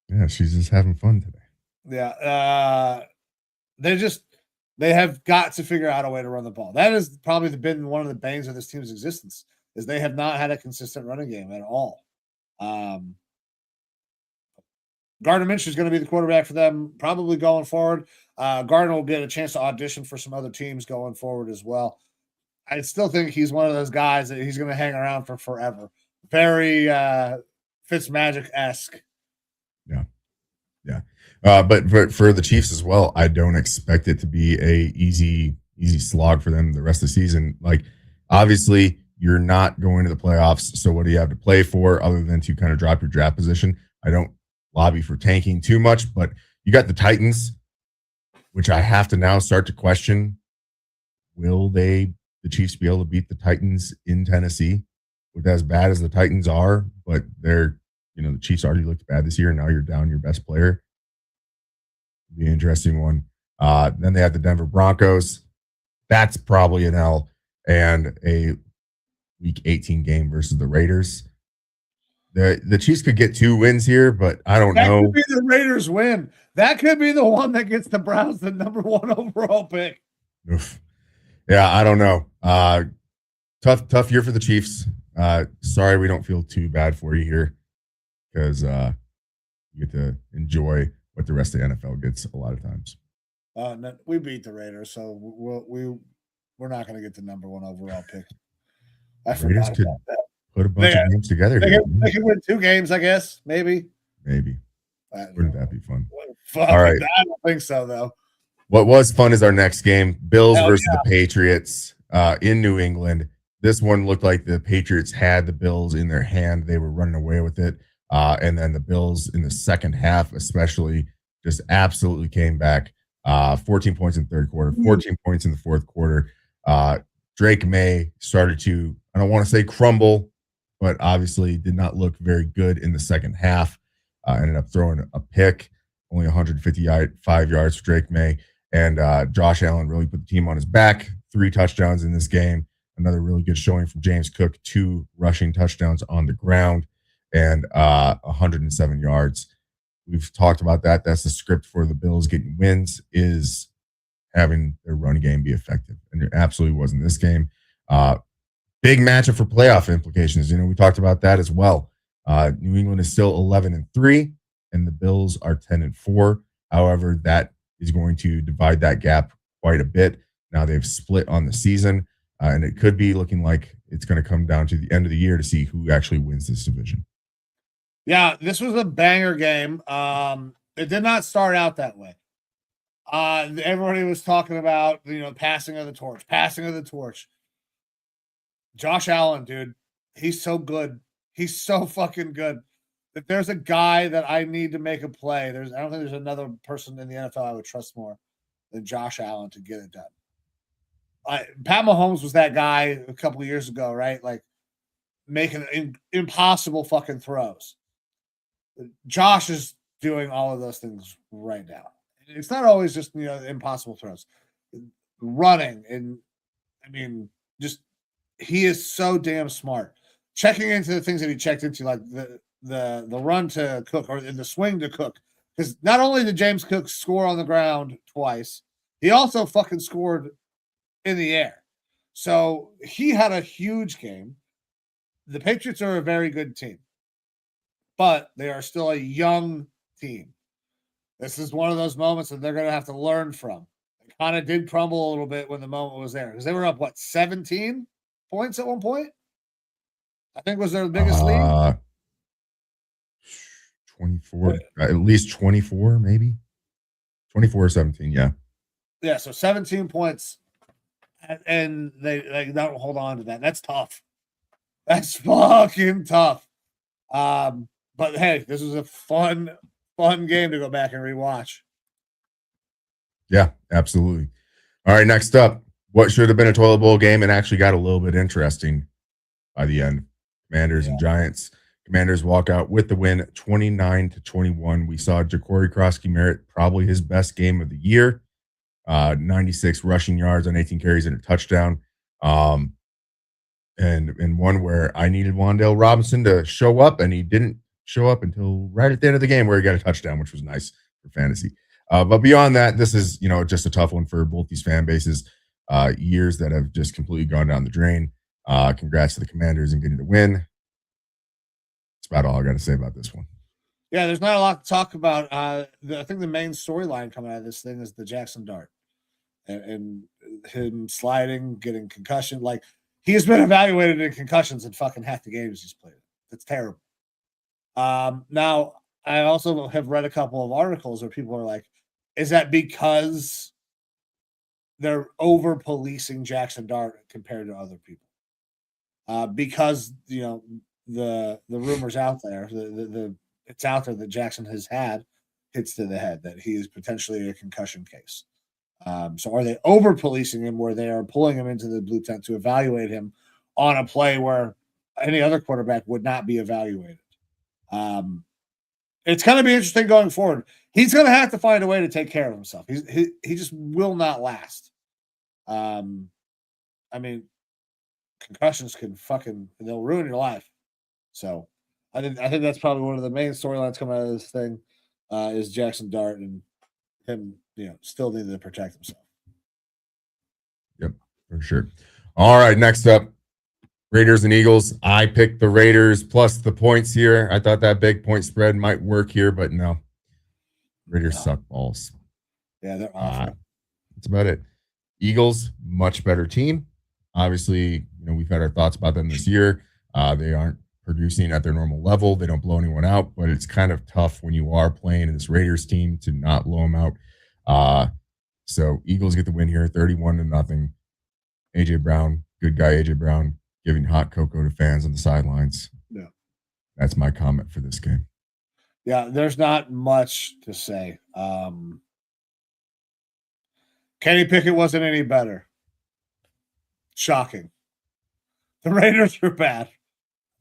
Yeah, she's just having fun today. Yeah. They have got to figure out a way to run the ball. That has probably been one of the bangs of this team's existence, is they have not had a consistent running game at all. Gardner Minshew is going to be the quarterback for them probably going forward. Gardner will get a chance to audition for some other teams going forward as well. I still think he's one of those guys that he's going to hang around for forever. Very Fitzmagic-esque. Yeah. But for the Chiefs as well, I don't expect it to be a easy slog for them the rest of the season. Like, obviously, you're not going to the playoffs, so what do you have to play for other than to kind of drop your draft position? I don't lobby for tanking too much, but you got the Titans, which I have to now start to question. Will the Chiefs be able to beat the Titans in Tennessee? With as bad as the Titans are, but the Chiefs already looked bad this year, and now you're down your best player. It'll be an interesting one. Then they have the Denver Broncos. That's probably an L, and a Week 18 game versus the Raiders. The Chiefs could get 2 wins here, but I don't know. That could be the Raiders win. That could be the one that gets the Browns the number 1 overall pick. Oof. Yeah, I don't know. Tough year for the Chiefs. Sorry we don't feel too bad for you here, because you get to enjoy what the rest of the NFL gets a lot of times. No, we beat the Raiders, so we're not going to get the number 1 overall pick. I Raiders forgot could about that. put a bunch of games together. They can win 2 games, I guess. Maybe. Wouldn't that be fun? Fuck, all right. I don't think so, though. What was fun is our next game, Bills versus the Patriots in New England. This one looked like the Patriots had the Bills in their hand. They were running away with it. And then the Bills in the second half especially just absolutely came back. 14 points in the third quarter, 14 points in the fourth quarter. Drake May started to, I don't want to say crumble, but obviously did not look very good in the second half. Ended up throwing a pick, only 155 yards for Drake May. And Josh Allen really put the team on his back. 3 touchdowns in this game. Another really good showing from James Cook, 2 rushing touchdowns on the ground, and 107 yards. We've talked about that. That's the script for the Bills getting wins, is having their run game be effective. And it absolutely wasn't this game. Big matchup for playoff implications. We talked about that as well. New England is still 11-3, and the Bills are 10-4. However, that is going to divide that gap quite a bit. Now they've split on the season, and it could be looking like it's going to come down to the end of the year to see who actually wins this division. Yeah, this was a banger game. It did not start out that way. Everybody was talking about, passing of the torch. Josh Allen, dude, he's so good. He's so fucking good. If there's a guy that I need to make a play, I don't think there's another person in the NFL I would trust more than Josh Allen to get it done. Pat Mahomes was that guy a couple of years ago, right? Like making impossible fucking throws. Josh is doing all of those things right now. It's not always just impossible throws, running, and he is so damn smart. Checking into the things that he checked into, like the run to Cook or the swing to Cook, because not only did James Cook score on the ground twice, he also fucking scored in the air. So he had a huge game. The Patriots are a very good team, but they are still a young team. This is one of those moments that they're going to have to learn from. It kind of did crumble a little bit when the moment was there, because they were up, 17 points at one point? I think was their biggest lead. 24, at least 24, maybe 24 or 17. Yeah. So 17 points, and they don't hold on to that. That's tough. That's fucking tough. But hey, this was a fun game to go back and rewatch. Yeah, absolutely. All right, next up, what should have been a toilet bowl game and actually got a little bit interesting by the end. Commanders and Giants. Commanders walk out with the win, 29-21. We saw Ja'Cory Krosky-Merritt, probably his best game of the year. 96 rushing yards on 18 carries and a touchdown. And one where I needed Wan'Dale Robinson to show up, and he didn't show up until right at the end of the game where he got a touchdown, which was nice for fantasy. But beyond that, this is, just a tough one for both these fan bases. Years that have just completely gone down the drain. Congrats to the Commanders and getting the win. That's about all I got to say about this one. Yeah, there's not a lot to talk about. I think the main storyline coming out of this thing is the Jackson Dart and him sliding, getting concussion. Like, he has been evaluated in concussions in fucking half the games he's played. That's terrible. Now, I also have read a couple of articles where people are like, is that because they're over policing Jackson Dart compared to other people? Because the rumors out there, it's out there that Jackson has had hits to the head, that he is potentially a concussion case. So are they over policing him where they are pulling him into the blue tent to evaluate him on a play where any other quarterback would not be evaluated? It's going to be interesting going forward. He's going to have to find a way to take care of himself. He just will not last. I mean, concussions they'll ruin your life. So I think that's probably one of the main storylines coming out of this thing is Jackson Dart and him, still needing to protect himself. Yep, for sure. All right, next up, Raiders and Eagles. I picked the Raiders plus the points here. I thought that big point spread might work here, but no. Raiders suck balls. Yeah, they're awful. That's about it. Eagles, much better team. Obviously, we've had our thoughts about them this year. They aren't producing at their normal level. They don't blow anyone out, but it's kind of tough when you are playing in this Raiders team to not blow them out. So Eagles get the win here, 31-0. AJ Brown, good guy AJ Brown, giving hot cocoa to fans on the sidelines. Yeah. That's my comment for this game. Yeah, there's not much to say. Kenny Pickett wasn't any better. Shocking. The Raiders are bad.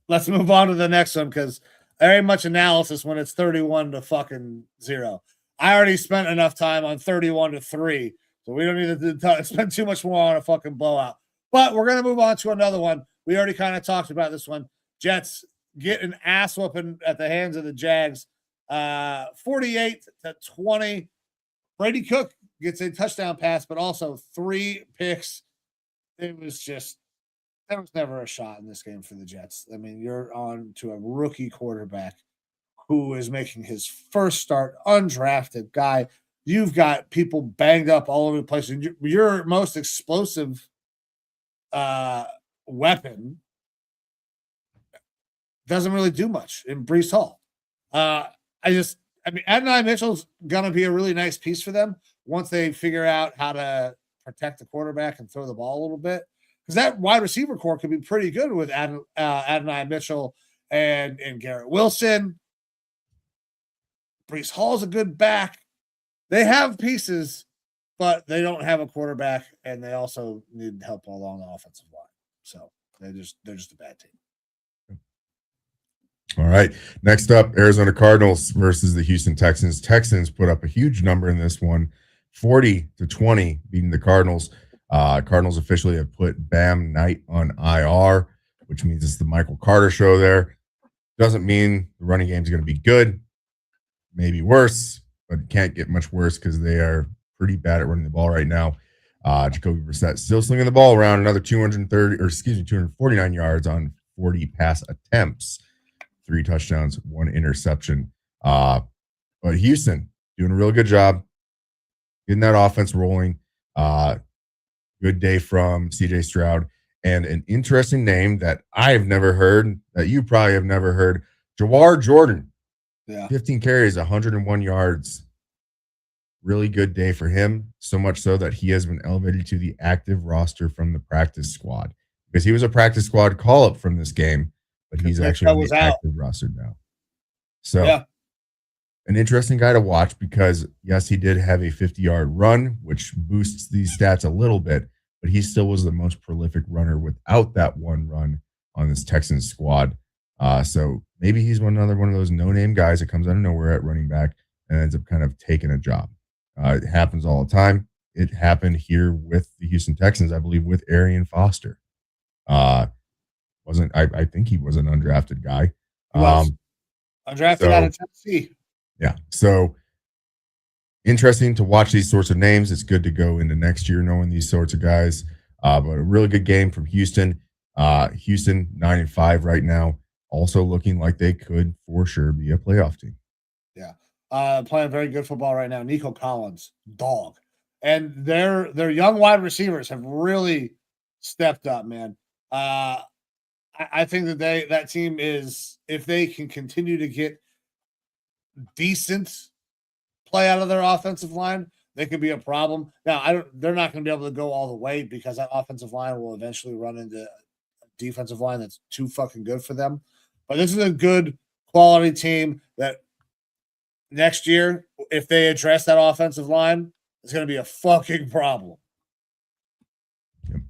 Let's move on to the next one because there ain't much analysis when it's 31-0. I already spent enough time on 31-3, so we don't need to spend too much more on a fucking blowout. But we're going to move on to another one. We already kind of talked about this one. Jets get an ass whooping at the hands of the Jags, 48-20. Brady Cook gets a touchdown pass, but also 3 picks. There was never a shot in this game for the Jets. I mean, you're on to a rookie quarterback who is making his first start, undrafted guy. You've got people banged up all over the place. And your most explosive weapon doesn't really do much in Breece Hall. Adonai Mitchell's going to be a really nice piece for them once they figure out how to protect the quarterback and throw the ball a little bit. Because that wide receiver core could be pretty good with Adonai Mitchell and Garrett Wilson. Breece Hall's a good back. They have pieces, but they don't have a quarterback, and they also need help along the offensive line. So they're just a bad team. All right. Next up, Arizona Cardinals versus the Houston Texans. Texans put up a huge number in this one, 40-20, beating the Cardinals. Cardinals officially have put Bam Knight on IR, which means it's the Michael Carter show there. Doesn't mean the running game is going to be good. Maybe worse, but it can't get much worse because they are pretty bad at running the ball right now. Jacoby Brissett still slinging the ball around, another 249 yards on 40 pass attempts, 3 touchdowns, 1 interception. But Houston doing a real good job getting that offense rolling. Good day from CJ Stroud, and an interesting name that I've never heard, that you probably have never heard, Jawar Jordan. Yeah. 15 carries, 101 yards. Really good day for him, so much so that he has been elevated to the active roster from the practice squad, because he was a practice squad call-up from this game, but he's actually on the active roster now. So yeah. An interesting guy to watch because, yes, he did have a 50-yard run, which boosts these stats a little bit, but he still was the most prolific runner without that one run on this Texans squad. So maybe he's another one of those no-name guys that comes out of nowhere at running back and ends up kind of taking a job. It happens all the time. It happened here with the Houston Texans, I believe, with Arian Foster. I think he was an undrafted guy. Undrafted out of Tennessee. Yeah. So interesting to watch these sorts of names. It's good to go into next year knowing these sorts of guys. But a really good game from Houston. Houston 9-5 right now. Also looking like they could for sure be a playoff team. Playing very good football right now. Nico Collins, Dawg. And their young wide receivers have really stepped up, man. I think that that team is, if they can continue to get decent play out of their offensive line, they could be a problem. Now, they're not going to be able to go all the way because that offensive line will eventually run into a defensive line that's too fucking good for them. But this is a good quality team that next year, if they address that offensive line, it's going to be a fucking problem. Yep.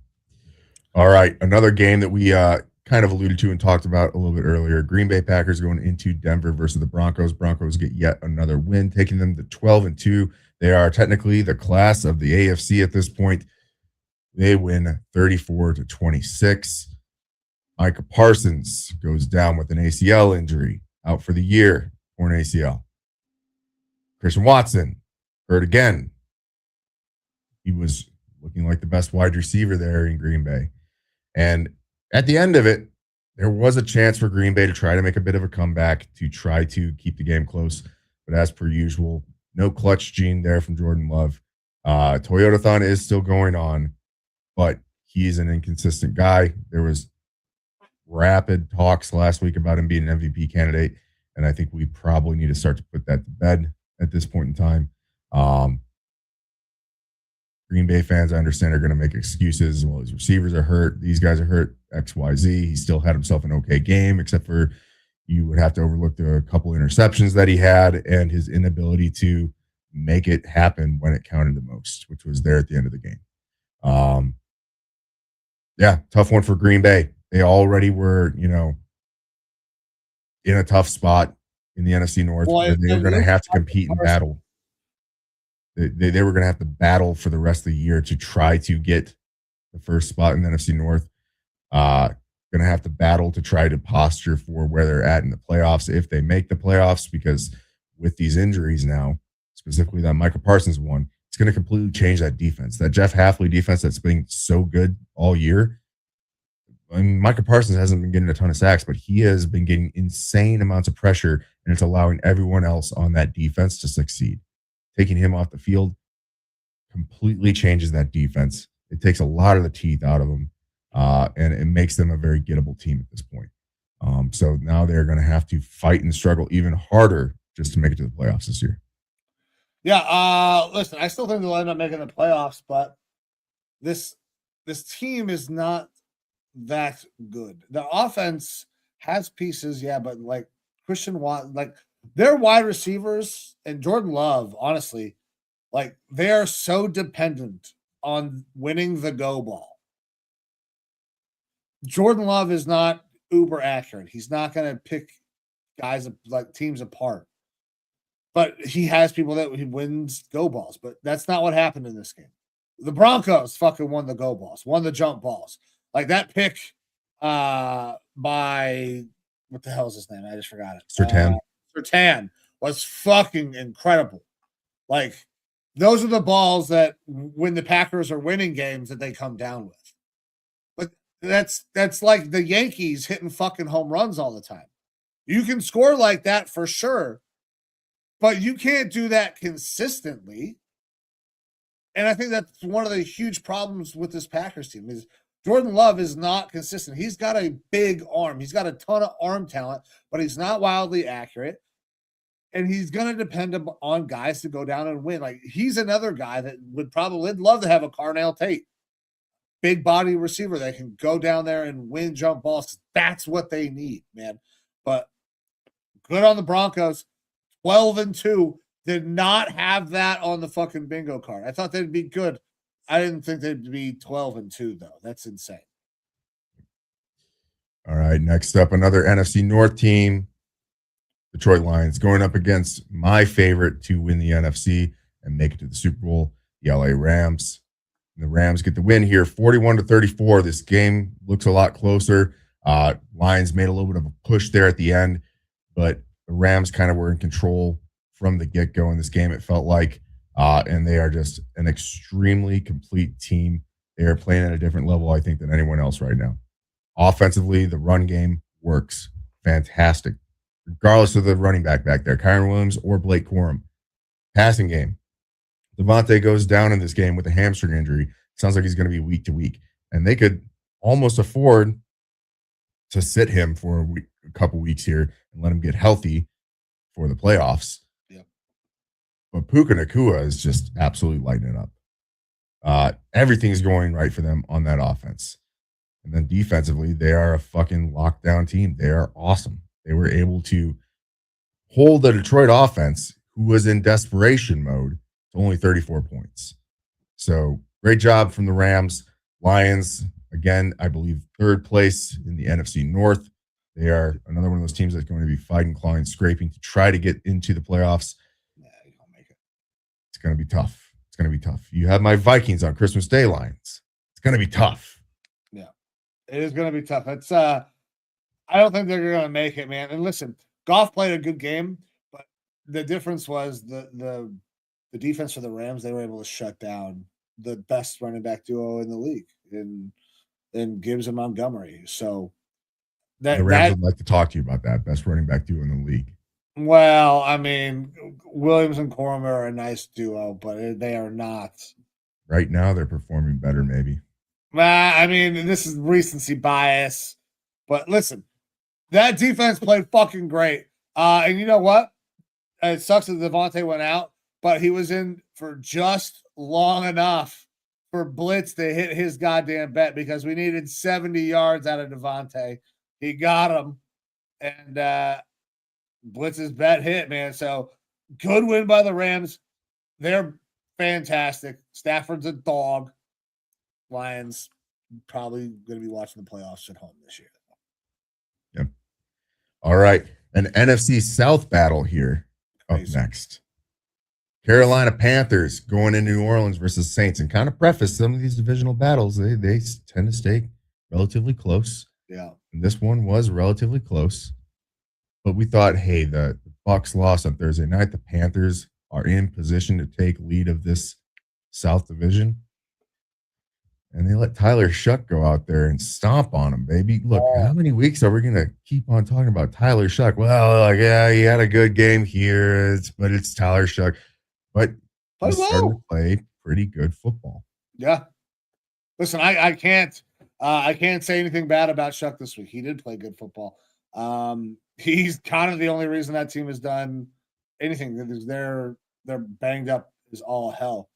All right. Another game that we kind of alluded to and talked about a little bit earlier. Green Bay Packers going into Denver versus the Broncos. Broncos get yet another win, taking them to 12-2. They are technically the class of the AFC at this point. They win 34-26. Micah Parsons goes down with an ACL injury, out for the year, torn ACL. Christian Watson hurt again. He was looking like the best wide receiver there in Green Bay. And at the end of it, there was a chance for Green Bay to try to make a bit of a comeback to try to keep the game close. But as per usual, no clutch gene there from Jordan Love. Toyotathon is still going on, but he's an inconsistent guy. There was rapid talks last week about him being an MVP candidate, and I think we probably need to start to put that to bed at this point in time. Green Bay fans, I understand, are going to make excuses. Well, his receivers are hurt. These guys are hurt. X, Y, Z. He still had himself an okay game, except for you would have to overlook the couple interceptions that he had and his inability to make it happen when it counted the most, which was there at the end of the game. Yeah, tough one for Green Bay. They already were, in a tough spot in the NFC North, where they were going to have to compete and battle. They were going to have to battle for the rest of the year to try to get the first spot in the NFC North. Going to have to battle to try to posture for where they're at in the playoffs if they make the playoffs, because with these injuries now, specifically that Micah Parsons one, it's going to completely change that defense. That Jeff Hafley defense that's been so good all year. I mean, Micah Parsons hasn't been getting a ton of sacks, but he has been getting insane amounts of pressure, and it's allowing everyone else on that defense to succeed. Taking him off the field completely changes that defense. It takes a lot of the teeth out of them, and it makes them a very gettable team at this point. So now they're going to have to fight and struggle even harder just to make it to the playoffs this year. Yeah, listen, I still think they'll end up making the playoffs, but this team is not that good. The offense has pieces, yeah, but like Christian Watt, like their wide receivers and Jordan Love, honestly, like they are so dependent on winning the go ball. Jordan Love is not uber accurate. He's not going to pick guys like teams apart. But he has people that he wins go balls. But that's not what happened in this game. The Broncos fucking won the go balls, won the jump balls. Like that pick by what the hell is his name? I just forgot it. Surtain was fucking incredible. Like those are the balls that when the Packers are winning games that they come down with. But that's like the Yankees hitting fucking home runs all the time. You can score like that for sure, but you can't do that consistently. And I think that's one of the huge problems with this Packers team is Jordan Love is not consistent. He's got a big arm. He's got a ton of arm talent, but he's not wildly accurate. And he's going to depend on guys to go down and win. Like he's another guy that would probably love to have a Carnell Tate, big body receiver that can go down there and win jump balls. That's what they need, man. But good on the Broncos. 12-2 did not have that on the fucking bingo card. I thought they'd be good. I didn't think they'd be 12-2 though. That's insane. All right, next up, another NFC North team, Detroit Lions, going up against my favorite to win the NFC and make it to the Super Bowl, the LA Rams. And the Rams get the win here, 41-34. This game looks a lot closer. Lions made a little bit of a push there at the end, but the Rams kind of were in control from the get-go in this game, it felt like. And they are just an extremely complete team. They are playing at a different level, I think, than anyone else right now. Offensively, the run game works fantastic. regardless of the running back there, Kyron Williams or Blake Corum. Passing game. Devontae goes down in this game with a hamstring injury. Sounds like he's going to be week to week. And they could almost afford to sit him for a couple weeks here and let him get healthy for the playoffs. Yep. But Puka Nacua is just absolutely lighting it up. Everything's going right for them on that offense. And then defensively, they are a fucking lockdown team. They are awesome. They were able to hold the Detroit offense, who was in desperation mode, to only 34 points. So great job from the Rams. Lions, again, I believe third place in the NFC North. They are another one of those teams that's going to be fighting, clawing, scraping to try to get into the playoffs. Yeah, you don't make it. It's going to be tough. It's going to be tough. You have my Vikings on Christmas Day, Lions. It's going to be tough. Yeah, it is going to be tough. It's I don't think they're going to make it, man. And listen, Goff played a good game, but the difference was the defense for the Rams. They were able to shut down the best running back duo in the league in Gibbs and Montgomery. So the Rams would like to talk to you about that best running back duo in the league. Well, I mean, Williams and Corum are a nice duo, but they are not. Right now, they're performing better, maybe. I mean, this is recency bias. But listen, that defense played fucking great. And you know what? It sucks that Devontae went out, but he was in for just long enough for Blitz to hit his goddamn bet because we needed 70 yards out of Devontae. He got him. And Blitz's bet hit, man. So good win by the Rams. They're fantastic. Stafford's a dog. Lions probably going to be watching the playoffs at home this year. Yep. All right. An NFC South battle here up next. Carolina Panthers going into New Orleans versus Saints. And kind of preface some of these divisional battles, they tend to stay relatively close. Yeah. And this one was relatively close. But we thought, hey, the Bucs lost on Thursday night. The Panthers are in position to take lead of this South Division. And they let Tyler Shuck go out there and stomp on him, baby. Look, how many weeks are we going to keep on talking about Tyler Shuck? Well, like, yeah, he had a good game here, but it's Tyler Shuck. But he's starting to play pretty good football. Yeah. Listen, I can't say anything bad about Shuck this week. He did play good football. He's kind of the only reason that team has done anything. They're banged up as all hell.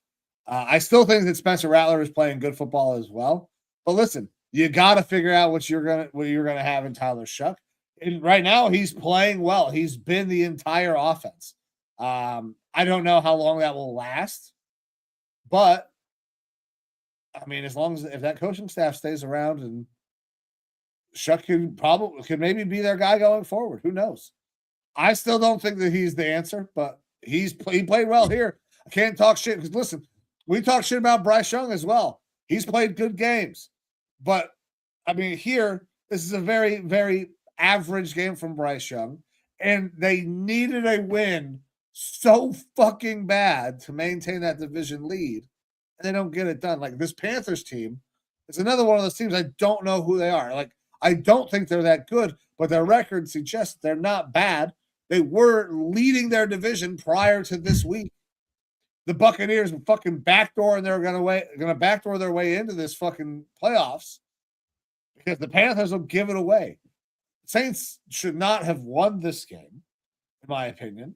I still think that Spencer Rattler is playing good football as well. But listen, you got to figure out what you're gonna have in Tyler Shuck. And right now, he's playing well. He's been the entire offense. I don't know how long that will last, but I mean, as long as if that coaching staff stays around and Shuck could maybe be their guy going forward. Who knows? I still don't think that he's the answer, but he played well here. I can't talk shit because listen, we talk shit about Bryce Young as well. He's played good games, but I mean, here this is a very, very average game from Bryce Young, and they needed a win so fucking bad to maintain that division lead, and they don't get it done. Like this Panthers team is another one of those teams I don't know who they are. Like I don't think they're that good, but their record suggests they're not bad. They were leading their division prior to this week. The Buccaneers were fucking backdoor, and they're gonna backdoor their way into this fucking playoffs because the Panthers will give it away. Saints should not have won this game, in my opinion,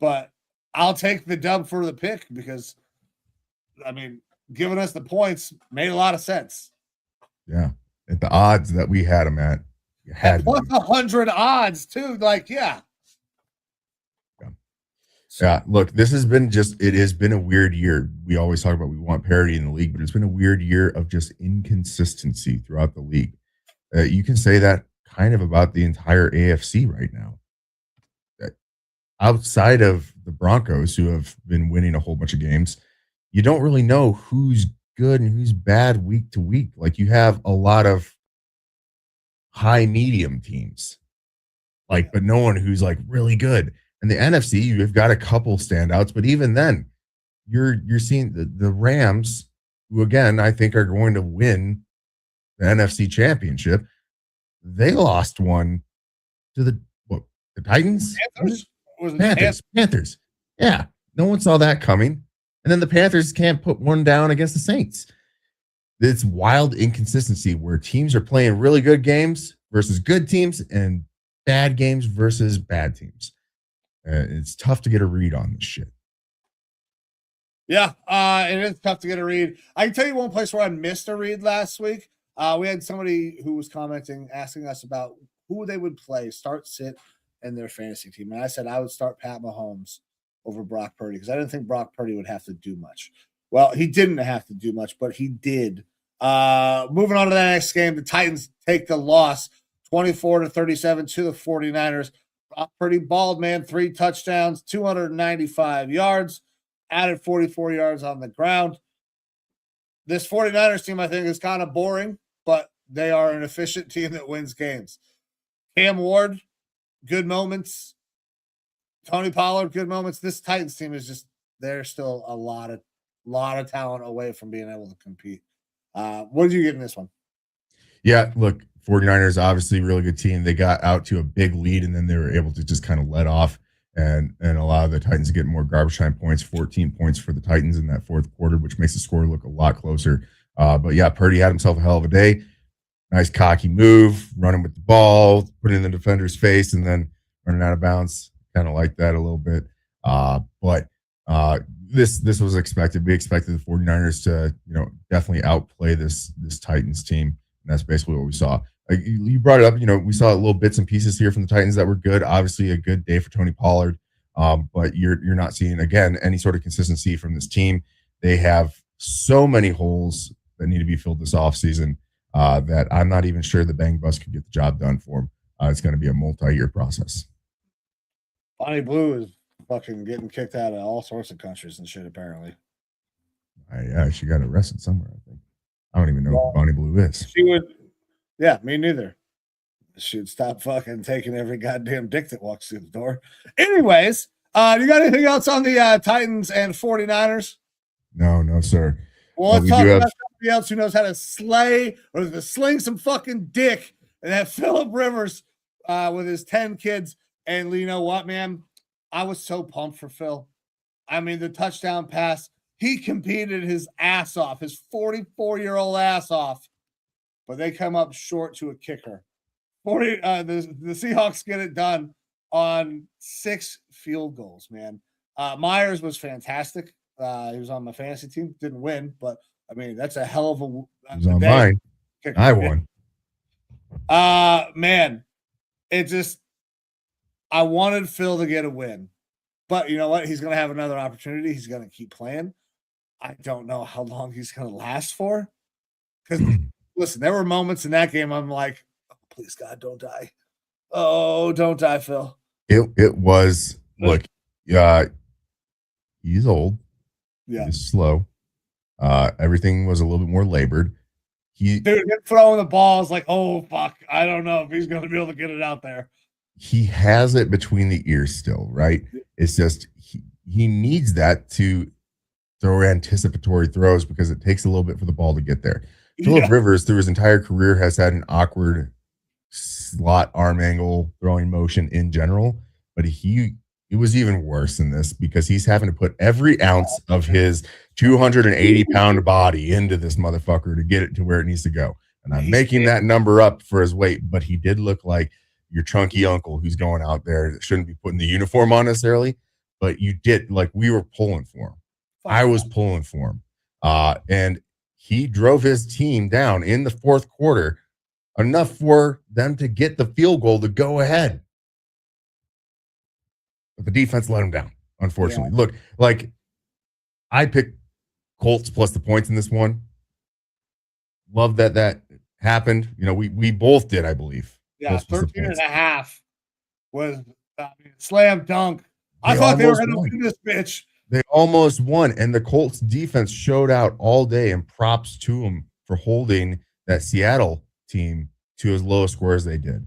but I'll take the dub for the pick because, I mean, giving us the points made a lot of sense. Yeah. At the odds that we had them at. You had plus 100 odds, too. Like, yeah. Yeah, look, it has been a weird year. We always talk about we want parity in the league, but it's been a weird year of just inconsistency throughout the league. You can say that kind of about the entire AFC right now. Outside of the Broncos, who have been winning a whole bunch of games, you don't really know who's good and who's bad week to week. Like you have a lot of high medium teams, but no one who's like really good. And the NFC, you've got a couple standouts, but even then, you're seeing the Rams, who again I think are going to win the NFC Championship. They lost one to the The Titans? Panthers? Was it Panthers. Yeah. No one saw that coming. And then the Panthers can't put one down against the Saints. It's wild inconsistency where teams are playing really good games versus good teams and bad games versus bad teams. It's tough to get a read on this shit. Yeah, it is tough to get a read. I can tell you one place where I missed a read last week. We had somebody who was commenting, asking us about who they would play, start, sit, in their fantasy team. And I said I would start Pat Mahomes over Brock Purdy because I didn't think Brock Purdy would have to do much. Well, he didn't have to do much, but he did. Moving on to the next game, the Titans take the loss 24-37 to the 49ers. Brock Purdy balled, man, 3 touchdowns, 295 yards, added 44 yards on the ground. This 49ers team, I think, is kind of boring, but they are an efficient team that wins games. Cam Ward, good moments. Tony Pollard, good moments. This Titans team is just, they're still a lot of talent away from being able to compete. What did you get in this one? Yeah, look, 49ers, obviously really good team. They got out to a big lead, and then they were able to just kind of let off and allow the Titans to get more garbage time points, 14 points for the Titans in that fourth quarter, which makes the score look a lot closer. But yeah, Purdy had himself a hell of a day. Nice cocky move, running with the ball, putting it in the defender's face, and then running out of bounds. Kind of like that a little bit. But this was expected. We expected the 49ers to, definitely outplay this Titans team. And that's basically what we saw. You brought it up, we saw little bits and pieces here from the Titans that were good. Obviously a good day for Tony Pollard. But you're not seeing, again, any sort of consistency from this team. They have so many holes that need to be filled this offseason that I'm not even sure the Bang Bus could get the job done for them. It's going to be a multi-year process. Bonnie Blue is fucking getting kicked out of all sorts of countries and shit, apparently. She got arrested somewhere, I think. I don't even know who Bonnie Blue is. She would, yeah, me neither. She'd stop fucking taking every goddamn dick that walks through the door. Anyways, you got anything else on the Titans and 49ers? No, sir. Well, let's talk about somebody else who knows how to slay or to sling some fucking dick, and that Phillip Rivers with his 10 kids. And you know what, man? I was so pumped for Phil. I mean, the touchdown pass, he competed his ass off, his 44-year-old ass off, but they come up short to a kicker. The Seahawks get it done on 6 field goals, man. Myers was fantastic. He was on my fantasy team. Didn't win, but, I mean, that's a hell of a He was on mine. I won. Man, it just – I wanted Phil to get a win, but you know what? He's going to have another opportunity. He's going to keep playing. I don't know how long he's going to last for. Because, listen, there were moments in that game I'm like, oh, please, God, don't die. Oh, don't die, Phil. It was, look, he's old. Yeah. He's slow. Everything was a little bit more labored. Dude, throwing the ball is like, oh, fuck. I don't know if he's going to be able to get it out there. He has it between the ears still, right? It's just he needs that to throw anticipatory throws because it takes a little bit for the ball to get there. Phillip Rivers, through his entire career, has had an awkward slot arm angle throwing motion in general, but it was even worse than this because he's having to put every ounce of his 280-pound body into this motherfucker to get it to where it needs to go. And I'm making that number up for his weight, but he did look like your chunky uncle who's going out there that shouldn't be putting the uniform on necessarily, but you did, like, we were pulling for him. I was pulling for him. And he drove his team down in the fourth quarter enough for them to get the field goal to go ahead. But the defense let him down, unfortunately. Yeah. Look, like, I picked Colts plus the points in this one. Love that happened. We both did, I believe. Yeah, 13.5 was slam dunk. I thought they were going to win this bitch. They almost won, and the Colts defense showed out all day, and props to them for holding that Seattle team to as low a score as they did.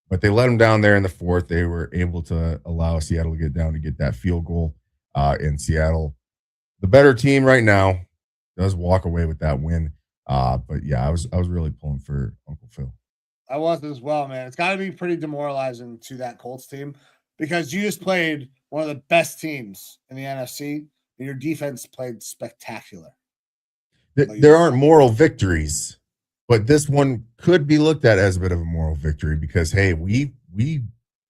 But they let them down there in the fourth. They were able to allow Seattle to get down to get that field goal in Seattle. The better team right now does walk away with that win. But yeah, I was really pulling for Uncle Phil. I was as well, man. It's got to be pretty demoralizing to that Colts team because you just played one of the best teams in the NFC, and your defense played spectacular. There aren't moral victories, but this one could be looked at as a bit of a moral victory because, hey, we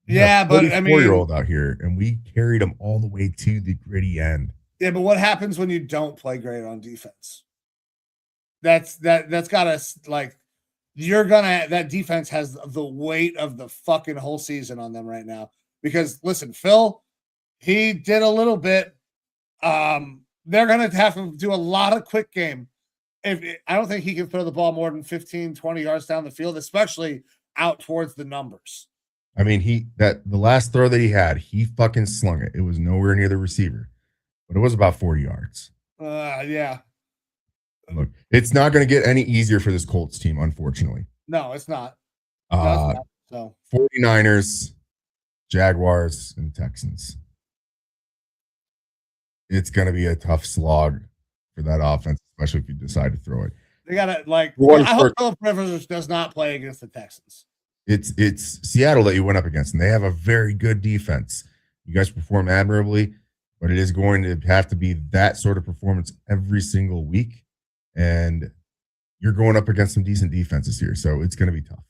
yeah, but I mean, 4-year-old out here, and we carried them all the way to the gritty end. Yeah, but what happens when you don't play great on defense? That's gotta like that defense has the weight of the fucking whole season on them right now. Because listen, Phil, he did a little bit. They're gonna have to do a lot of quick game. I don't think he can throw the ball more than 15, 20 yards down the field, especially out towards the numbers. I mean, the last throw that he had, he fucking slung it. It was nowhere near the receiver, but it was about 40 yards. Yeah. Look, it's not going to get any easier for this Colts team, unfortunately. No, it's not. So 49ers, Jaguars, and Texans. It's going to be a tough slog for that offense, especially if you decide to throw it. They got to I hope Philip Rivers does not play against the Texans. It's Seattle that you went up against, and they have a very good defense. You guys perform admirably, but it is going to have to be that sort of performance every single week. And you're going up against some decent defenses here, so it's going to be tough.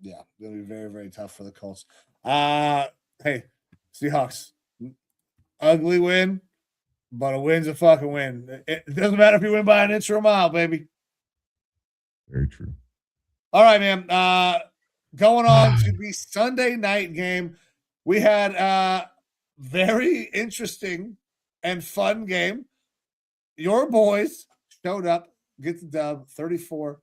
Yeah, it's going to be very, very tough for the Colts. Hey, Seahawks, ugly win, but a win's a fucking win. It doesn't matter if you win by an inch or a mile, baby. Very true. All right, man. Going on to the Sunday night game, we had a very interesting and fun game. Your boys showed up, get the dub, 34-26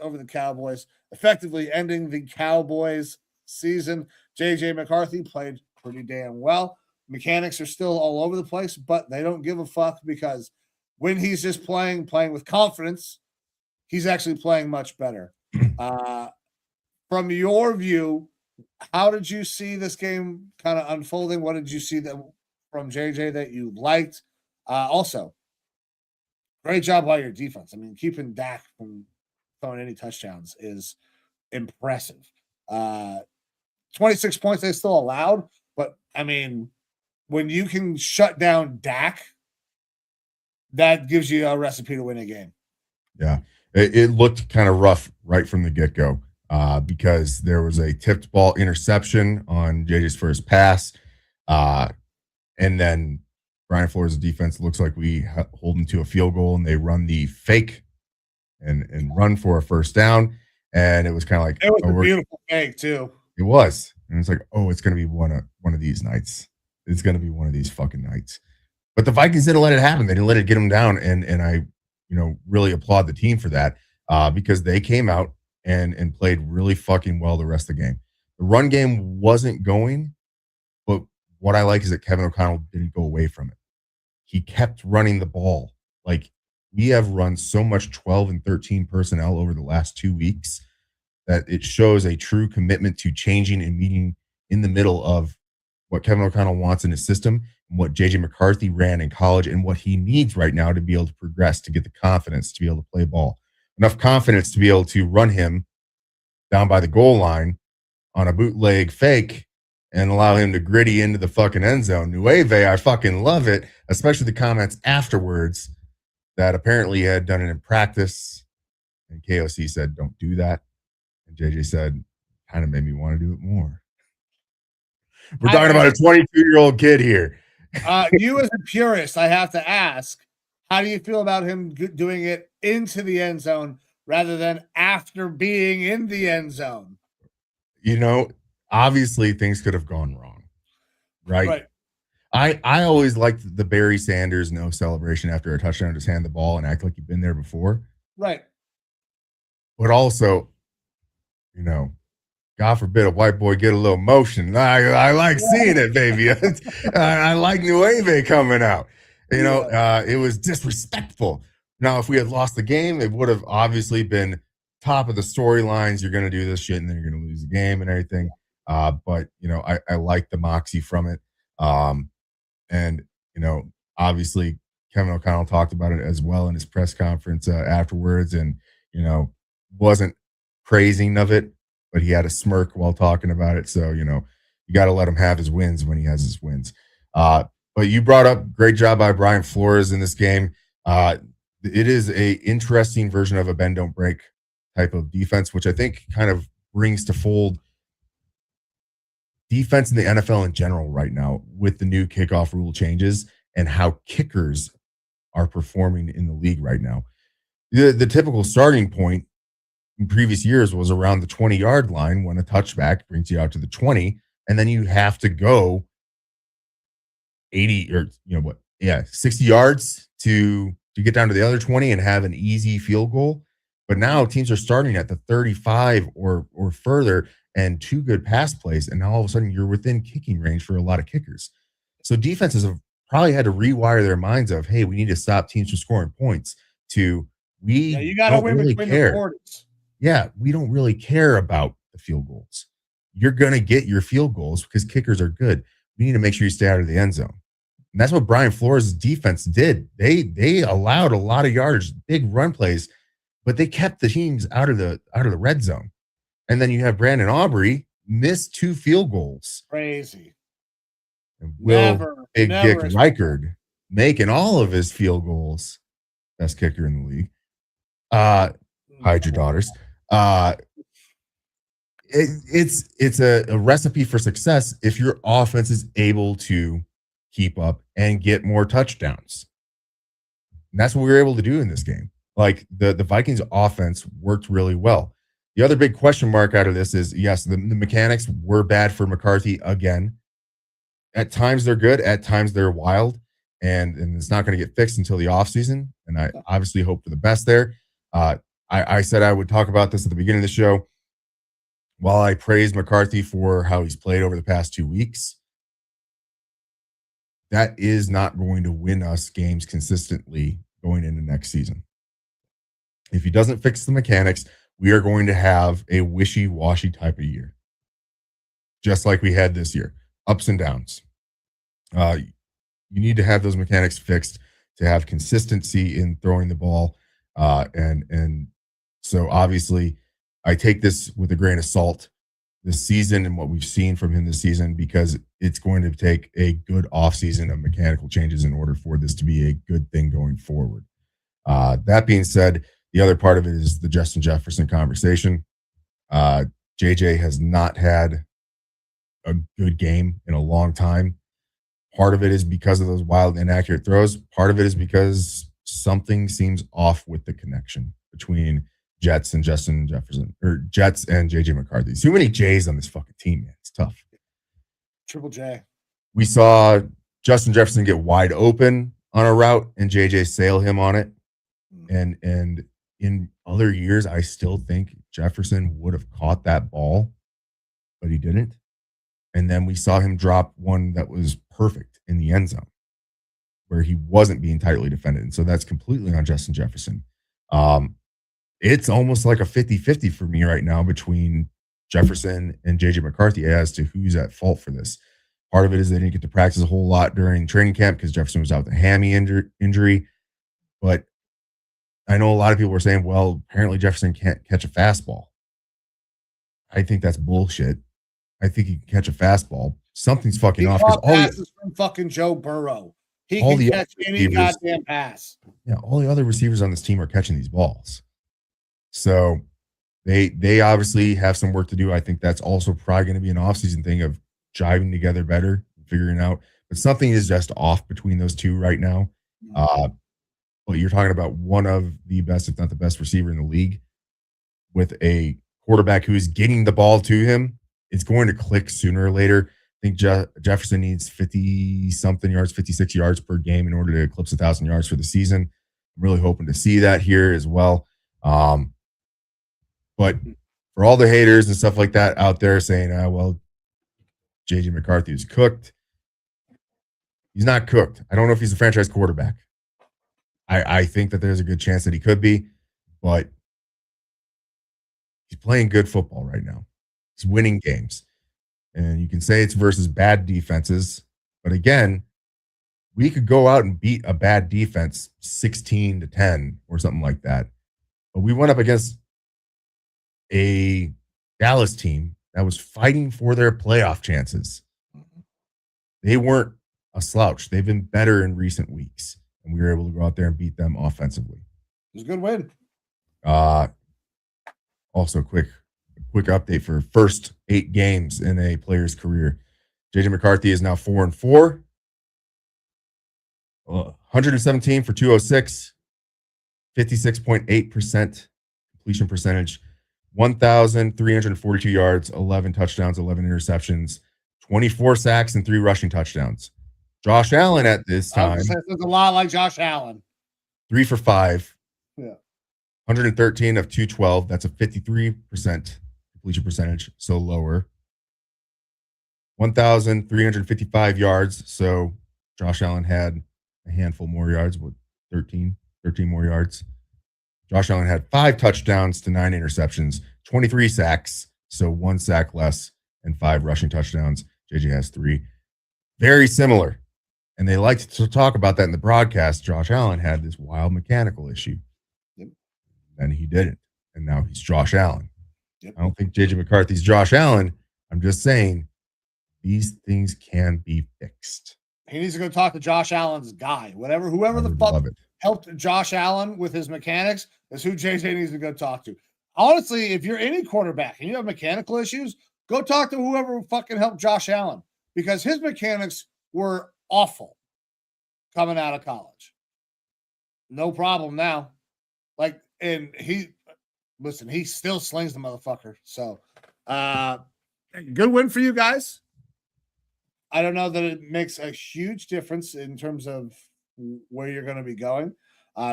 over the Cowboys, effectively ending the Cowboys season. J.J. McCarthy played pretty damn well. Mechanics are still all over the place, but they don't give a fuck because when he's just playing with confidence, he's actually playing much better. From your view, how did you see this game kind of unfolding? What did you see from JJ that you liked? Also, great job by your defense. I mean, keeping Dak from throwing any touchdowns is impressive. 26 points they still allowed, but I mean, when you can shut down Dak, that gives you a recipe to win a game. Yeah, it looked kind of rough right from the get-go. Because there was a tipped ball interception on JJ's first pass. And then Brian Flores' defense looks like we hold them to a field goal and they run the fake and run for a first down. And it was kind of like it was a beautiful fake too. It was. And it's like, oh, it's going to be one of these nights. It's going to be one of these fucking nights. But the Vikings didn't let it happen. They didn't let it get them down. And I, really applaud the team for that because they came out and played really fucking well the rest of the game. The run game wasn't going, but what I like is that Kevin O'Connell didn't go away from it. He kept running the ball. Like, we have run so much 12 and 13 personnel over the last 2 weeks that it shows a true commitment to changing and meeting in the middle of what Kevin O'Connell wants in his system and what JJ McCarthy ran in college and what he needs right now to be able to progress, to get the confidence to be able to play ball. Enough confidence to be able to run him down by the goal line on a bootleg fake and allow him to gritty into the fucking end zone. Nueve, I fucking love it, especially the comments afterwards that apparently he had done it in practice. And KOC said, don't do that. And JJ said, kind of made me want to do it more. We're talking about a 22-year-old kid here. You as a purist, I have to ask, how do you feel about him doing it into the end zone rather than after being in the end zone? Obviously things could have gone wrong, right? I always liked the Barry Sanders no celebration after a touchdown, just hand the ball and act like you've been there before. Right. But also, God forbid a white boy get a little motion. I like seeing it, baby. I like Nueve coming out. It was disrespectful. Now, if we had lost the game, it would have obviously been top of the storylines. You're going to do this shit, and then you're going to lose the game and everything. But I like the moxie from it. And obviously, Kevin O'Connell talked about it as well in his press conference afterwards, and wasn't praising of it. but he had a smirk while talking about it. So, you got to let him have his wins when he has his wins. But you brought up great job by Brian Flores in this game. It is a interesting version of a bend don't break type of defense, which I think kind of brings to fold defense in the NFL in general right now with the new kickoff rule changes and how kickers are performing in the league right now. The typical starting point in previous years was around the 20-yard line when a touchback brings you out to the 20, and then you have to go 80 or 60 yards to get down to the other 20 and have an easy field goal. But now teams are starting at the 35 or further and two good pass plays, and now all of a sudden you're within kicking range for a lot of kickers. So defenses have probably had to rewire their minds of, hey, we need to stop teams from scoring points to you got to win really between care. the 40s. Yeah, we don't really care about the field goals. You're going to get your field goals because kickers are good. We need to make sure you stay out of the end zone. And that's what Brian Flores' defense did. They allowed a lot of yardage, big run plays, but they kept the teams out of the red zone. And then you have Brandon Aubrey miss 2 field goals. Crazy. And Big Dick Reichard making all of his field goals. Best kicker in the league. Hide your daughters. It's a recipe for success if your offense is able to keep up and get more touchdowns. And that's what we were able to do in this game. Like the Vikings offense worked really well. The other big question mark out of this is, yes, the mechanics were bad for McCarthy again. At times they're good, at times they're wild, and it's not going to get fixed until the offseason. And I obviously hope for the best there. I said I would talk about this at the beginning of the show. While I praised McCarthy for how he's played over the past 2 weeks, that is not going to win us games consistently going into next season. If he doesn't fix the mechanics, we are going to have a wishy-washy type of year, just like we had this year, ups and downs. You need to have those mechanics fixed to have consistency in throwing the ball. And so obviously I take this with a grain of salt this season and what we've seen from him this season, because it's going to take a good offseason of mechanical changes in order for this to be a good thing going forward. That being said, the other part of it is the Justin Jefferson conversation. JJ has not had a good game in a long time. Part of it is because of those wild, inaccurate throws. Part of it is because something seems off with the connection between Jets and Justin Jefferson, or Jets and JJ McCarthy. Too many J's on this fucking team, man. It's tough. Triple J. We saw Justin Jefferson get wide open on a route and JJ sail him on it. And in other years, I still think Jefferson would have caught that ball, but he didn't. And then we saw him drop one that was perfect in the end zone where he wasn't being tightly defended. And so that's completely on Justin Jefferson. It's almost like a 50-50 for me right now between Jefferson and JJ McCarthy as to who's at fault for this. Part of it is they didn't get to practice a whole lot during training camp because Jefferson was out with a hammy injury. But I know a lot of people were saying, well, apparently Jefferson can't catch a fastball. I think that's bullshit. I think he can catch a fastball. Something's fucking off. All passes from fucking Joe Burrow. He can catch any goddamn pass. Yeah, all the other receivers on this team are catching these balls. So they obviously have some work to do. I think that's also probably going to be an offseason thing of jiving together better, figuring out. But something is just off between those two right now. But you're talking about one of the best, if not the best receiver in the league with a quarterback who is getting the ball to him. It's going to click sooner or later. I think Jefferson needs 50-something yards, 56 yards per game in order to eclipse 1,000 yards for the season. I'm really hoping to see that here as well. But for all the haters and stuff like that out there saying, well, JJ McCarthy is cooked. He's not cooked. I don't know if he's a franchise quarterback. I think that there's a good chance that he could be, but he's playing good football right now. He's winning games. And you can say it's versus bad defenses, but again, we could go out and beat a bad defense 16-10 or something like that. But we went up against a Dallas team that was fighting for their playoff chances. They weren't a slouch. They've been better in recent weeks, and we were able to go out there and beat them offensively. It was a good win. Also, quick update for first 8 games in a player's career. JJ McCarthy is now 4-4, 117 for 206, 56.8% completion percentage, 1,342 yards, 11 touchdowns, 11 interceptions, 24 sacks, and 3 rushing touchdowns. Josh Allen at this time, it's a lot like Josh Allen. 3 for 5. Yeah. 113 of 212. That's a 53% completion percentage, so lower. 1,355 yards. So Josh Allen had a handful more yards, with 13 more yards. Josh Allen had 5 touchdowns to 9 interceptions, 23 sacks, so 1 sack less, and 5 rushing touchdowns. JJ has 3. Very similar. And they liked to talk about that in the broadcast. Josh Allen had this wild mechanical issue. Yep. And he didn't. And now he's Josh Allen. Yep. I don't think JJ McCarthy's Josh Allen. I'm just saying these things can be fixed. He needs to go talk to Josh Allen's guy. Whoever the fuck helped Josh Allen with his mechanics is who JJ needs to go talk to. Honestly, if you're any quarterback and you have mechanical issues, go talk to whoever fucking helped Josh Allen, because his mechanics were awful coming out of college. No problem now. And he still slings the motherfucker. So, good win for you guys. I don't know that it makes a huge difference in terms of where you're going to be going.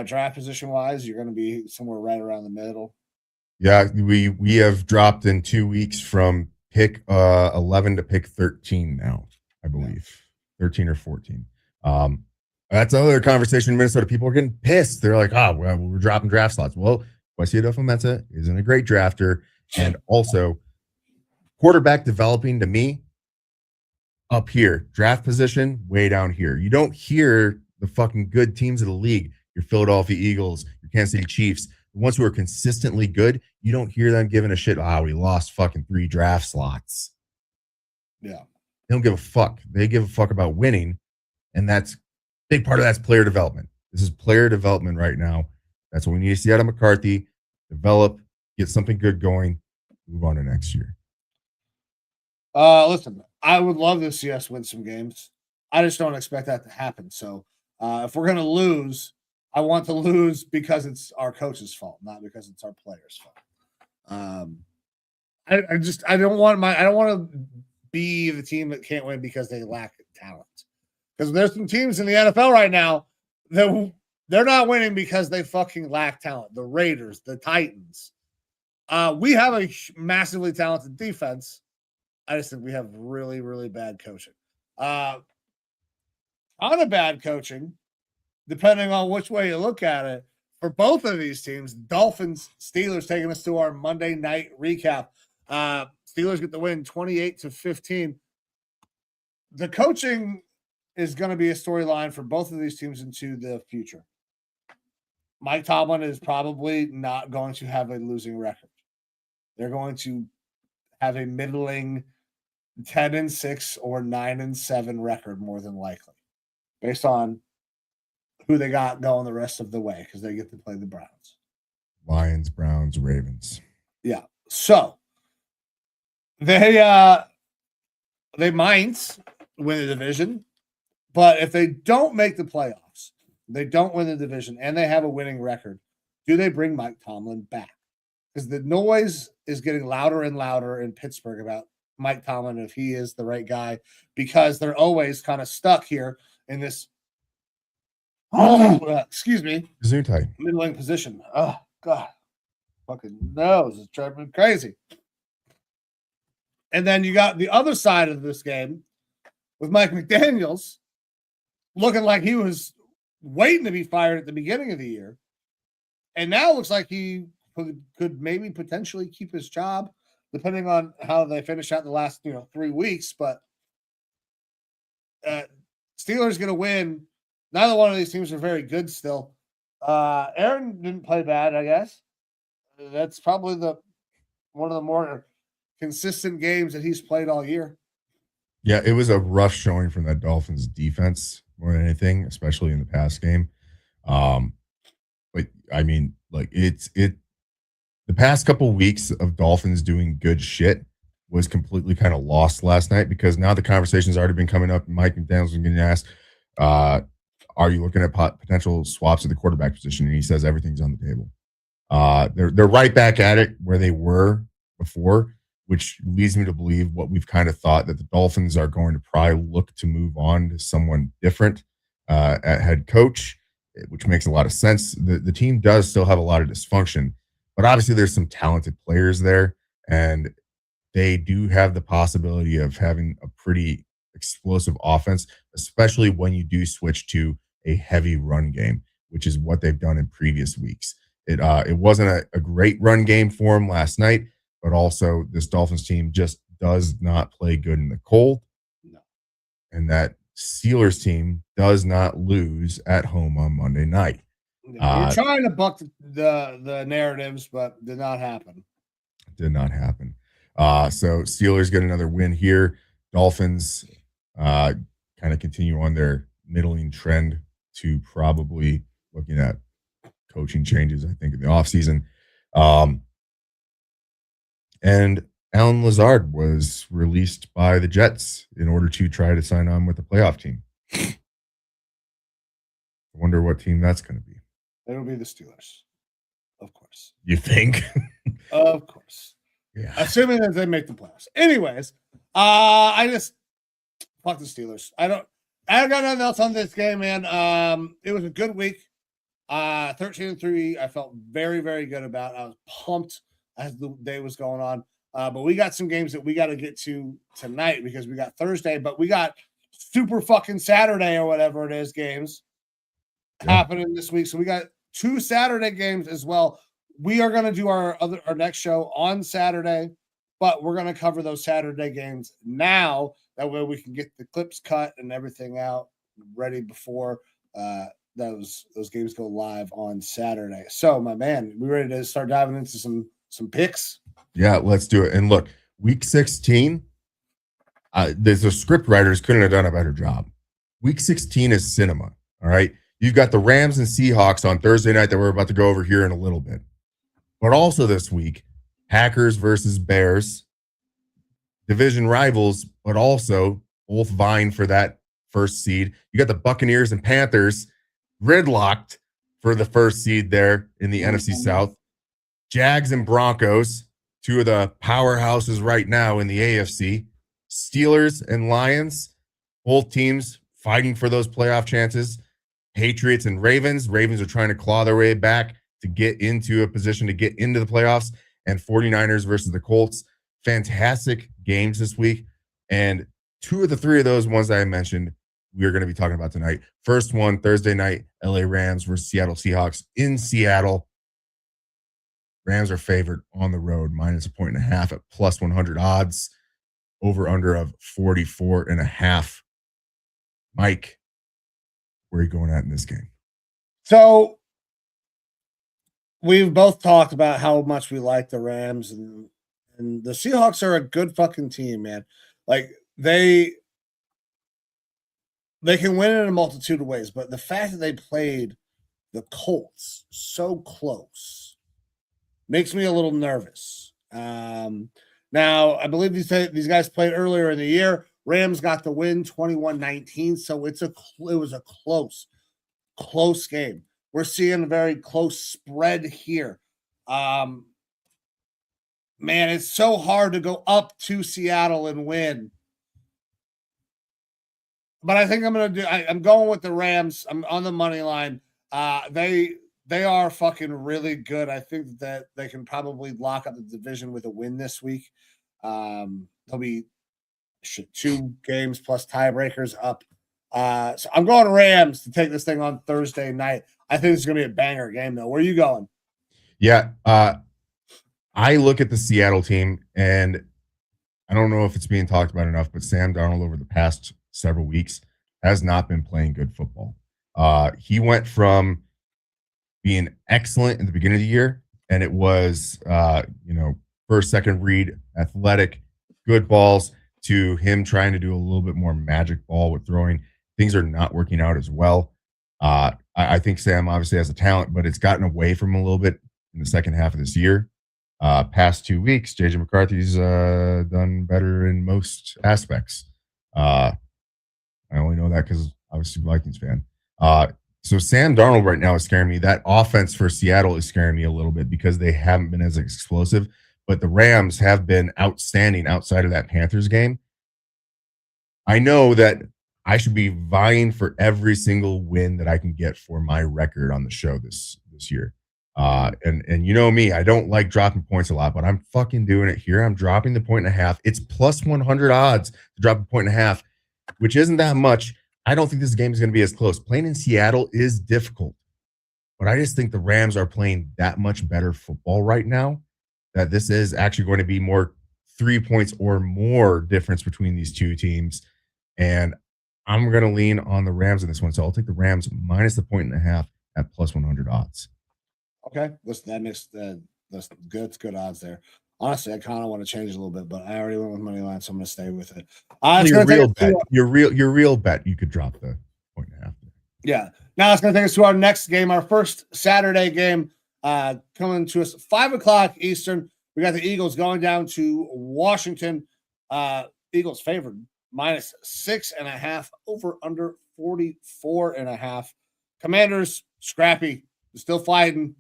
Draft position wise, you're going to be somewhere right around the middle. Yeah, we have dropped in 2 weeks from pick 11 to pick 13 now, I believe. 13 or 14. That's another conversation in Minnesota. People are getting pissed. They're like, we're dropping draft slots. Well, Wesley Adofo-Mensah isn't a great drafter. And also, quarterback developing to me, up here, draft position way down here. You don't hear the fucking good teams of the league, your Philadelphia Eagles, your Kansas City Chiefs, the ones who are consistently good. You don't hear them giving a shit. We lost fucking 3 draft slots. Yeah. They don't give a fuck. They give a fuck about winning. And that's big part of that's player development. This is player development right now. That's what we need to see out of McCarthy. Develop, get something good going, move on to next year. Listen, I would love to see us win some games. I just don't expect that to happen. So if we're going to lose, I want to lose because it's our coach's fault, not because it's our players' fault. I don't want to be the team that can't win because they lack talent. Because there's some teams in the NFL right now that they're not winning because they fucking lack talent. The Raiders, the Titans. We have a massively talented defense. I just think we have really, really bad coaching. On a bad coaching, depending on which way you look at it, for both of these teams, Dolphins, Steelers, taking us to our Monday night recap. Steelers get the win 28-15. The coaching is going to be a storyline for both of these teams into the future. Mike Tomlin is probably not going to have a losing record. They're going to have a middling 10-6 or 9-7 record, more than likely, based on who they got going the rest of the way, because they get to play the Browns. Lions, Browns, Ravens. Yeah. So they might win the division, but if they don't make the playoffs, they don't win the division, and they have a winning record, do they bring Mike Tomlin back? Because the noise is getting louder and louder in Pittsburgh about Mike Tomlin, if he is the right guy, because they're always kind of stuck here in this, middling position. Oh, God. Fucking nose is driving me crazy. And then you got the other side of this game with Mike McDaniels looking like he was waiting to be fired at the beginning of the year. And now it looks like he could maybe potentially keep his job, depending on how they finish out the last 3 weeks. But Steelers going to win. Neither one of these teams are very good still. Aaron didn't play bad, I guess. That's probably one of the more consistent games that he's played all year. Yeah, it was a rough showing from that Dolphins defense more than anything, especially in the pass game. But I mean, like the past couple weeks of Dolphins doing good shit was completely kind of lost last night because now the conversation's already been coming up. Mike McDaniel's been getting asked, are you looking at potential swaps at the quarterback position? And he says everything's on the table. They're right back at it where they were before, which leads me to believe what we've kind of thought, that the Dolphins are going to probably look to move on to someone different at head coach, which makes a lot of sense. The team does still have a lot of dysfunction, but obviously there's some talented players there, and they do have the possibility of having a pretty explosive offense, especially when you do switch to a heavy run game, which is what they've done in previous weeks. It wasn't a great run game for them last night, but also this Dolphins team just does not play good in the cold. No. And that Steelers team does not lose at home on Monday night. We're trying to buck the narratives, but did not happen. Did not happen. So Steelers get another win here. Dolphins kind of continue on their middling trend to probably looking at coaching changes, I think, in the offseason. And Alan Lazard was released by the Jets in order to try to sign on with the playoff team. I wonder what team that's going to be. It'll be the Steelers, of course. You think? Of course. Yeah. Assuming that they make the playoffs. Anyways, I just fuck the Steelers. I got nothing else on this game, man. It was a good week. 13-3. I felt very, very good about. I was pumped as the day was going on. But we got some games that we got to get to tonight because we got Thursday, but we got super fucking Saturday or whatever it is games happening this week. So we got 2 Saturday games as well. We are going to do our next show on Saturday, but we're going to cover those Saturday games now. That way we can get the clips cut and everything out ready before those games go live on Saturday. So, my man, we ready to start diving into some picks? Yeah, let's do it. And look, week 16, the script writers couldn't have done a better job. Week 16 is cinema, all right? You've got the Rams and Seahawks on Thursday night that we're about to go over here in a little bit. But also this week, Packers versus Bears, division rivals, but also both vying for that first seed. You got the Buccaneers and Panthers gridlocked for the first seed there in the NFC South. Jags and Broncos, 2 of the powerhouses right now in the AFC. Steelers and Lions, both teams fighting for those playoff chances. Patriots and Ravens. Ravens are trying to claw their way back to get into a position to get into the playoffs. And 49ers versus the Colts. Fantastic games this week. And 2 of the 3 of those ones that I mentioned, we are going to be talking about tonight. First one, Thursday night, LA Rams versus Seattle Seahawks in Seattle. Rams are favored on the road, -1.5 at plus 100 odds. Over under of 44.5. Mike, where are you going at in this game? So we've both talked about how much we like the Rams, and the Seahawks are a good fucking team, man. Like they can win in a multitude of ways, but the fact that they played the Colts so close makes me a little nervous. Now, I believe these guys played earlier in the year. Rams got the win 21-19, so it was a close game. We're seeing a very close spread here. Man, it's so hard to go up to Seattle and win. But I think I'm going with the Rams. I'm on the money line. They are fucking really good. I think that they can probably lock up the division with a win this week. They'll be 2 games plus tiebreakers up. So I'm going Rams to take this thing on Thursday night. I think it's going to be a banger game, though. Where are you going? Yeah, I look at the Seattle team, and I don't know if it's being talked about enough, but Sam Darnold over the past several weeks has not been playing good football. He went from being excellent in the beginning of the year, and it was, first, second read, athletic, good balls, to him trying to do a little bit more magic ball with throwing. Things are not working out as well. I think Sam obviously has a talent, but it's gotten away from him a little bit in the second half of this year. Past 2 weeks, JJ McCarthy's done better in most aspects. I only know that because I was a Vikings fan. So Sam Darnold right now is scaring me. That offense for Seattle is scaring me a little bit because they haven't been as explosive, but the Rams have been outstanding outside of that Panthers game. I know that I should be vying for every single win that I can get for my record on the show this year. And you know me, I don't like dropping points a lot, but I'm fucking doing it here. I'm dropping the 1.5. It's plus 100 odds to drop a 1.5, which isn't that much. I don't think this game is going to be as close. Playing in Seattle is difficult, but I just think the Rams are playing that much better football right now that this is actually going to be more 3 points or more difference between these two teams. And I'm going to lean on the Rams in this one. So I'll take the Rams minus the 1.5 at plus 100 odds. Okay. That makes that's good odds there. Honestly, I kind of want to change a little bit, but I already went with money line, so I'm going to stay with it. Your real bet, you could drop the 1.5. Yeah. Now it's going to take us to our next game, our first Saturday game, coming to us 5:00 Eastern. We got the Eagles going down to Washington. Eagles favored minus 6.5, over under 44.5. Commanders scrappy, still fighting.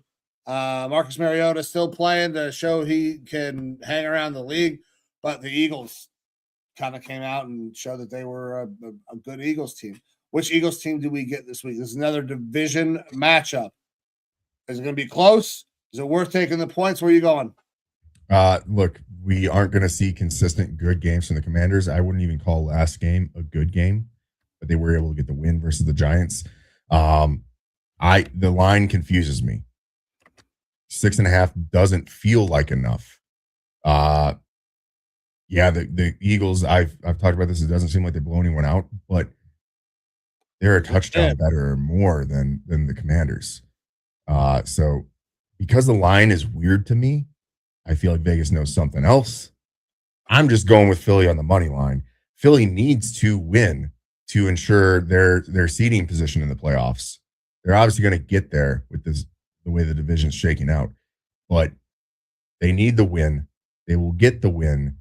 Marcus Mariota still playing to show he can hang around the league, but the Eagles kind of came out and showed that they were a good Eagles team. Which Eagles team do we get this week? This is another division matchup. Is it going to be close? Is it worth taking the points? Where are you going? Look, we aren't going to see consistent good games from the Commanders. I wouldn't even call last game a good game, but they were able to get the win versus the Giants. The line confuses me. 6.5 doesn't feel like enough. The Eagles, I've talked about this. It doesn't seem like they blow anyone out, but they're a touchdown better or more than the Commanders. So because the line is weird to me, I feel like Vegas knows something else. I'm just going with Philly on the money line. Philly needs to win to ensure their seeding position in the playoffs. They're obviously going to get there with the way the division's shaking out, but they need the win. They will get the win.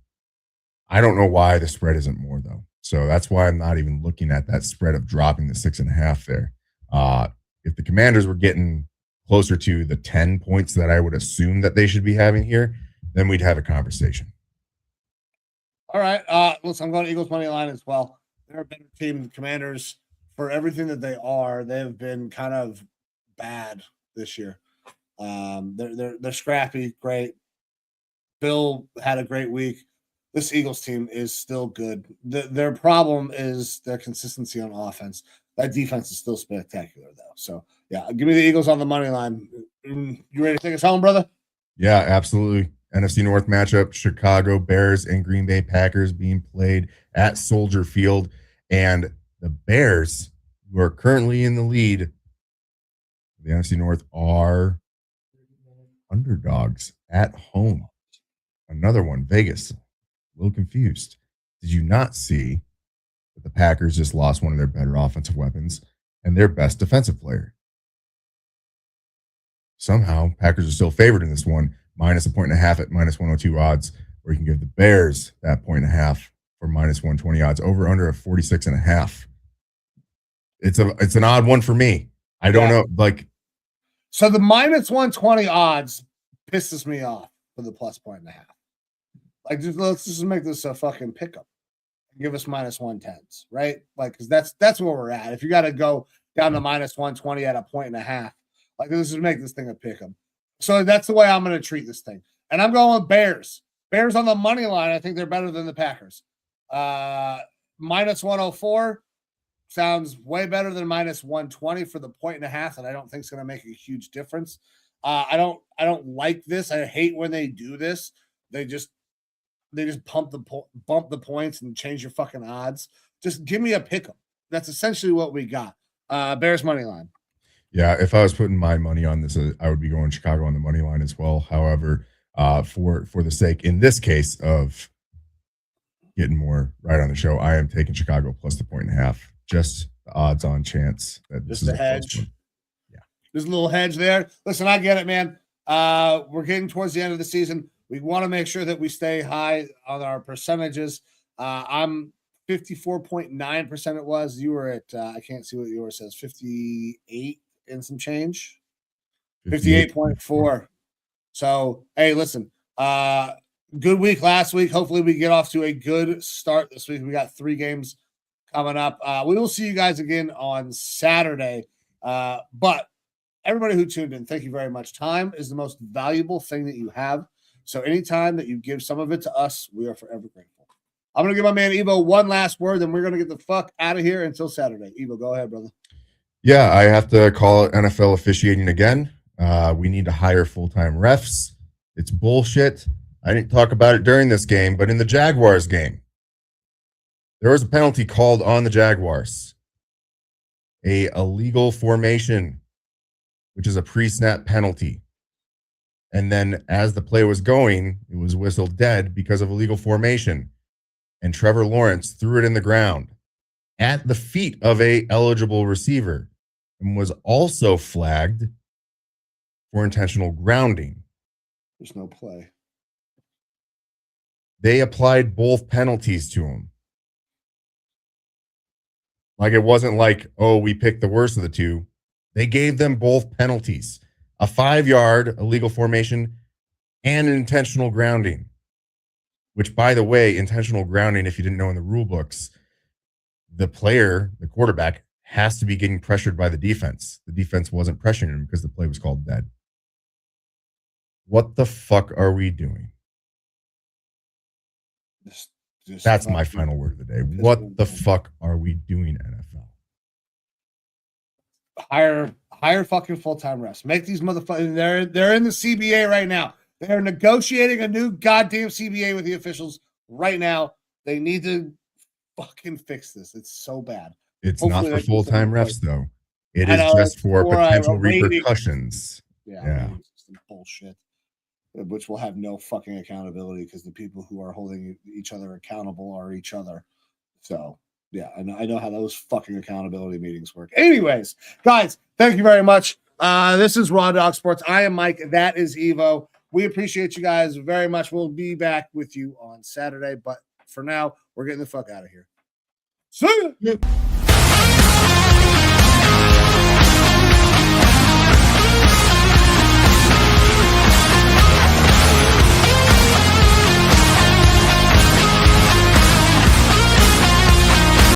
I don't know why the spread isn't more though. So that's why I'm not even looking at that spread of dropping the 6.5 there. If the Commanders were getting closer to the 10 points that I would assume that they should be having here, then we'd have a conversation. All right. Listen, I'm going to Eagles money line as well. They're a better team than Commanders. For everything that they are, they have been kind of bad this year. They're scrappy, great. Bill had a great week. This Eagles team is still good. Their problem is their consistency on offense. That defense is still spectacular, though. So, yeah, give me the Eagles on the money line. You ready to take us home, brother? Yeah, absolutely. NFC North matchup, Chicago Bears and Green Bay Packers being played at Soldier Field. And the Bears, who are currently in the lead, the NFC North, are underdogs at home. Another one, Vegas. A little confused. Did you not see that the Packers just lost one of their better offensive weapons and their best defensive player? Somehow, Packers are still favored in this one, minus a 1.5 at minus 102 odds, or you can give the Bears that 1.5 for minus 120 odds, over under a 46.5. It's an odd one for me. I don't know. So the minus 120 odds pisses me off for the plus 1.5. Let's just make this a fucking pickup. Give us minus 110s, right? Because that's where we're at. If you got to go down to minus 120 at a 1.5, let's just make this thing a pickup. So that's the way I'm going to treat this thing. And I'm going with Bears. Bears on the money line. I think they're better than the Packers. Minus 104 sounds way better than minus 120 for the 1.5, and I don't think it's going to make a huge difference. I don't like this. I hate when they do this. They just bump the points and change your fucking odds. Just give me a pickup. That's essentially what we got. Bears money line. Yeah, if I was putting my money on this, I would be going Chicago on the money line as well. However, for the sake, in this case, of getting more right on the show, I am taking Chicago plus the 1.5. Just the odds-on chance that this Just is a a close hedge. one. Yeah, there's a little hedge there. Listen, I get it, man. We're getting towards the end of the season. We want to make sure that we stay high on our percentages. I'm 54.9%. It was. You were at. I can't see what yours says. 58 and some change. 58.4. So hey, listen. Good week last week. Hopefully, we get off to a good start this week. We got 3 games coming up. We will see you guys again on Saturday. But everybody who tuned in, thank you very much. Time is the most valuable thing that you have. So anytime that you give some of it to us, we are forever grateful. I'm going to give my man Evo one last word, then we're going to get the fuck out of here until Saturday. Evo, go ahead, brother. Yeah, I have to call it NFL officiating again. We need to hire full-time refs. It's bullshit. I didn't talk about it during this game, but in the Jaguars game, there was a penalty called on the Jaguars. A illegal formation, which is a pre-snap penalty. And then as the play was going, it was whistled dead because of illegal formation. And Trevor Lawrence threw it in the ground at the feet of a eligible receiver and was also flagged for intentional grounding. There's no play. They applied both penalties to him. Like it wasn't like, oh, we picked the worst of the two. They gave them both penalties. A 5-yard illegal formation and an intentional grounding. Which, by the way, intentional grounding, if you didn't know in the rule books, the player, the quarterback, has to be getting pressured by the defense. The defense wasn't pressuring him because the play was called dead. What the fuck are we doing? That's my final word of the day. What the fuck are we doing, NFL? Hire fucking full-time refs. Make these motherfuckers. They're in the CBA right now. They're negotiating a new goddamn CBA with the officials right now. They need to fucking fix this. It's so bad. It's hopefully not for full-time refs, though. It is just for potential repercussions. Yeah. Some bullshit, which will have no fucking accountability because the people who are holding each other accountable are each other. So, yeah, I know how those fucking accountability meetings work. Anyways, guys, thank you very much. This is Raw Dog Sports. I am Mike. That is Evo. We appreciate you guys very much. We'll be back with you on Saturday. But for now, we're getting the fuck out of here. See ya.